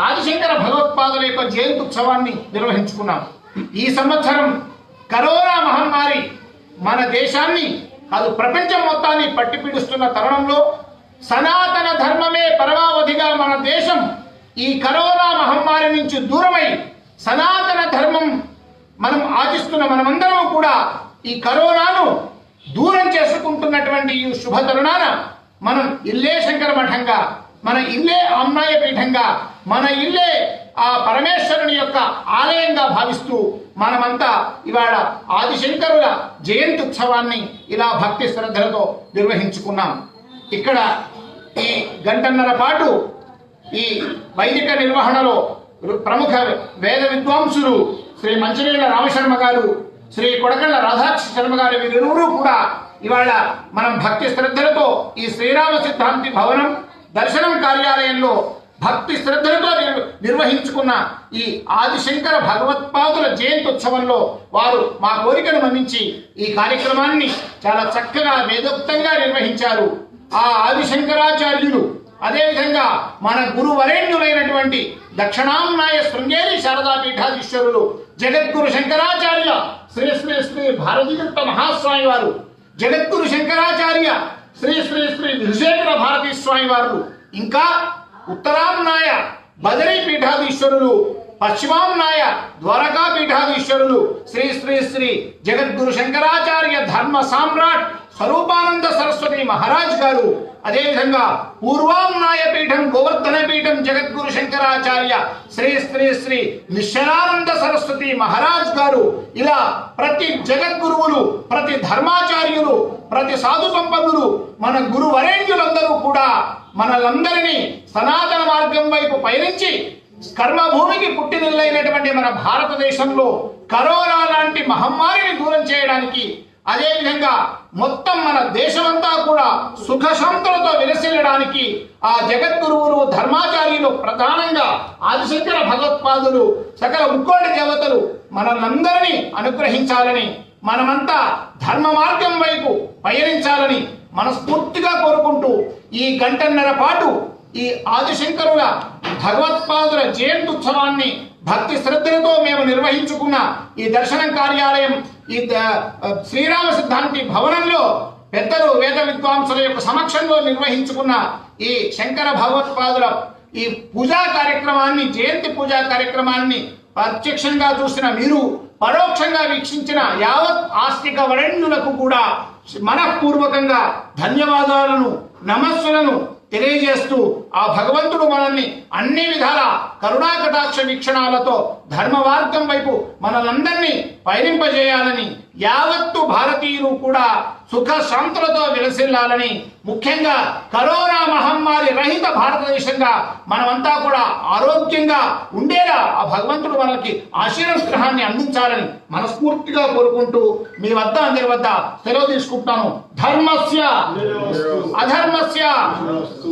ఆదిశంకర భగవత్పాదుల యొక్క జయంత్యుత్సవాన్ని నిర్వహించుకున్నాం. ఈ సంవత్సరం కరోనా మహమ్మారి మన దేశాన్ని అది ప్రపంచం మొత్తాన్ని పట్టిపీడిస్తున్న తరుణంలో సనాతన ధర్మమే పరమావధిగా మన దేశం ఈ కరోనా మహమ్మారి నుంచి దూరమై సనాతన ధర్మం మనం ఆశిస్తున్న మనమందరం కూడా ఈ కరోనాను దూరం చేసుకుంటున్నటువంటి ఈ శుభ తరుణాన మనం ఇల్లే శంకర మఠంగా, మన ఇల్లే ఆమ్నాయ పీఠంగా, మన ఇల్లే ఆ పరమేశ్వరుని యొక్క ఆలయంగా భావిస్తూ మనమంతా ఇవాళ ఆదిశంకరుల జయంత్యుత్సవాన్ని ఇలా భక్తి శ్రద్ధలతో నిర్వహించుకున్నాం. ఇక్కడ ఈ గంటన్నర పాటు ఈ వైదిక నిర్వహణలో ప్రముఖ వేద విద్వాంసులు శ్రీ మంచినీళ్ళ రామశర్మ గారు, శ్రీ కొడకళ్ళ రాధాకృష్ణ శర్మ గారు వీరిరువురు కూడా ఇవాళ మనం భక్తి శ్రద్ధలతో ఈ శ్రీరామ సిద్ధాంతి భవనం దర్శనం కార్యాలయంలో భక్తి శ్రద్ధలతో నిర్వహించుకున్న ఈ ఆదిశంకర భగవత్పాదుల జయంత్యుత్సవంలో వారు మా కోరికను మన్నించి ఈ కార్యక్రమాన్ని చాలా చక్కగా వేదోక్తంగా నిర్వహించారు. ఆ ఆదిశంకరాచార్యులు అదేవిధంగా మన గురువరేణ్యులైనటువంటి దక్షిణాంనాయ శృంగేరి శారదా పీఠాధీశ్వరులు జగద్గురు శంకరాచార్య శ్రీ శ్రీ శ్రీ భారతీతీర్థ మహాస్వామి వారు, జగద్గురు శంకరాచార్య శ్రీ శ్రీ శ్రీ విధుశేఖర భారతీ స్వామి వారు, ఇంకా ఉత్తరాంనాయ బదరీ పీఠాధీశ్వరులు, పశ్చిమాంనాయ ద్వారకా పీఠాధీశ్వరులు శ్రీ శ్రీ శ్రీ జగద్గురు శంకరాచార్య ధర్మ సామ్రాట్ స్వరూపానంద సరస్వతి మహారాజ్ గారు, అదేవిధంగా పూర్వాంనాయ పీఠం గోవర్ధన పీఠం జగద్గురు శంకరాచార్య శ్రీ శ్రీ శ్రీ నిశ్చలానంద సరస్వతి మహారాజ్ గారు, ఇలా ప్రతి జగద్గురువులు, ప్రతి ధర్మాచార్యులు, ప్రతి సాధు సంపన్నులు, మన గురువరేణ్యులందరూ కూడా మనలందరినీ సనాతన మార్గం వైపు పయనించి కర్మభూమికి పుట్టినిల్లైనటువంటి మన భారతదేశంలో కరోనా లాంటి మహమ్మారిని దూరం చేయడానికి, అదేవిధంగా మొత్తం మన దేశమంతా కూడా సుఖశాంతులతో విలసిల్లడానికి ఆ జగద్గురువులు ధర్మాచార్యులు ప్రధానంగా ఆదిశంకర భగవత్పాదులు సకల ముక్కోటి దేవతలు మనల్నందరినీ అనుగ్రహించాలని, మనమంతా ధర్మ మార్గం వైపు పయనించాలని మనస్ఫూర్తిగా కోరుకుంటూ ఈ గంటన్నర పాటు ఈ ఆదిశంకరుల భగవత్పాదుల జయంత్యుత్సవాన్ని భక్తి శ్రద్ధలతో మేము నిర్వహించుకున్న ఈ దర్శనం కార్యాలయం ఈ శ్రీరామ సిద్ధాంతి భవనంలో పెద్దలు వేద విద్వాంసుల యొక్క సమక్షంలో నిర్వహించుకున్న ఈ శంకర భగవత్పాదుల ఈ పూజా కార్యక్రమాన్ని, జయంతి పూజా కార్యక్రమాన్ని ప్రత్యక్షంగా చూసిన మీరు, పరోక్షంగా వీక్షించిన యావత్ ఆస్తిక వరేణ్యులకు కూడా మనఃపూర్వకంగా ధన్యవాదాలను, నమస్సులను తెలియజేస్తూ ఆ భగవంతుడు మనల్ని అన్ని విధాల కరుణాకటాక్ష వీక్షణాలతో ధర్మ మార్గం వైపు మనలందరినీ పయనింపజేయాలని, యావత్తు భారతీయులు కూడా సుఖ శాంతులతో విలసిల్లాలని, ముఖ్యంగా కరోనా మహమ్మారి రహిత భారతదేశంగా మనమంతా కూడా ఆరోగ్యంగా ఉండేలా ఆ భగవంతుడు మనకి ఆశీర్వాదాన్ని అందించాలని మనస్ఫూర్తిగా కోరుకుంటూ మీ వద్ద అందరి వద్ద సెలవు తీసుకుంటాను. ధర్మస్య అధర్మస్య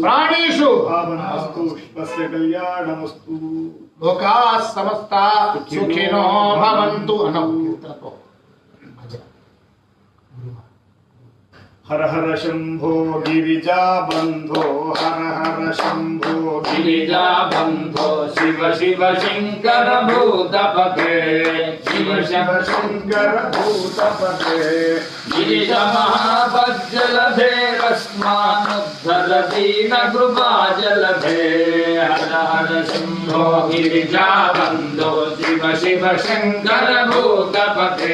ప్రాణేషు లోకా సమస్త సుఖినో భవంతు అన్న కీర్తనతో హర హర శంభో గిరిజా బంధో, హర హర శంభో గిరిజా బంధో, శివ శివ శంకర భూతపతే, శివ శివ శంకర భూతపతే, గిరిజ మహాభజ్జలధే రస్మానుద్ధర దీన కృపాజలధే. హర హర శంభో గిరిజా బంధో, శివ శివ శంకర భూతపతే,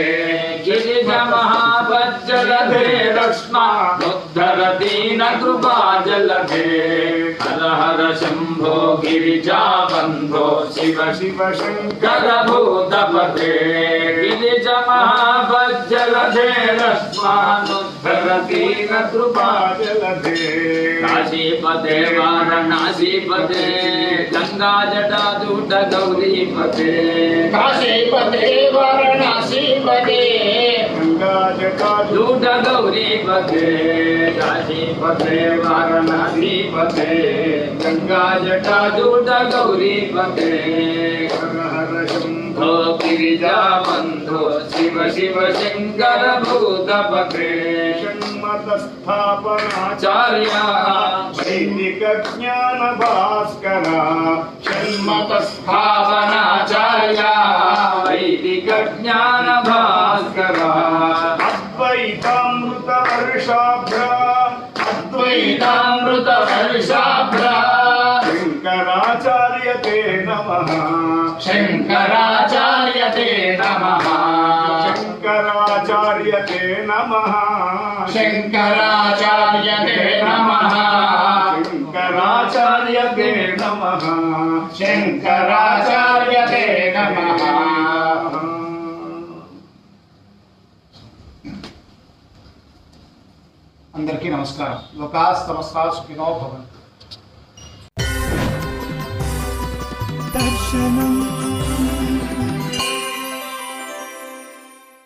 గిరిజ మహాభజ్జల जलधे रश्मानुद्धरति न कृपा जलधे हर हर शंभो गिरिजाबन्धो शिव शिव शंकर भूतपते गिरिज महाभज्जलधे रश्मानुद्धरति न कृपा जलधे काशीपते वाराणसीपते गंगा जटाधूत गौरीपते काशीपते वाराणसीपते गंगा जटाधूत गौरीपते काशीपते वाराणसीपते गंगा जटाधूत गौरीपते हर हर शंभो ओ गिरिजाबन्धो शिव शिव शंकर भूतपते षण्मतस्थापनाचार्य वैदिक ज्ञान भास्कर षण्मतस्थापनाचार्य वैदिक ज्ञान भास्कर अद्वैतामृत वर्षाभ्र अद्वैतामृत वर्षाभ्र शंकराचार्य ते नमः शंकराचार्य ते नमः शंकराचार्य ते नमः शंकराचार्य ते नमः शंकराचार्य ते नमः शंकराचार्य ते नमः అందరికీ నమస్కారం. లోకా సమస్తా సుఖినో భవంతు. दर्शनम्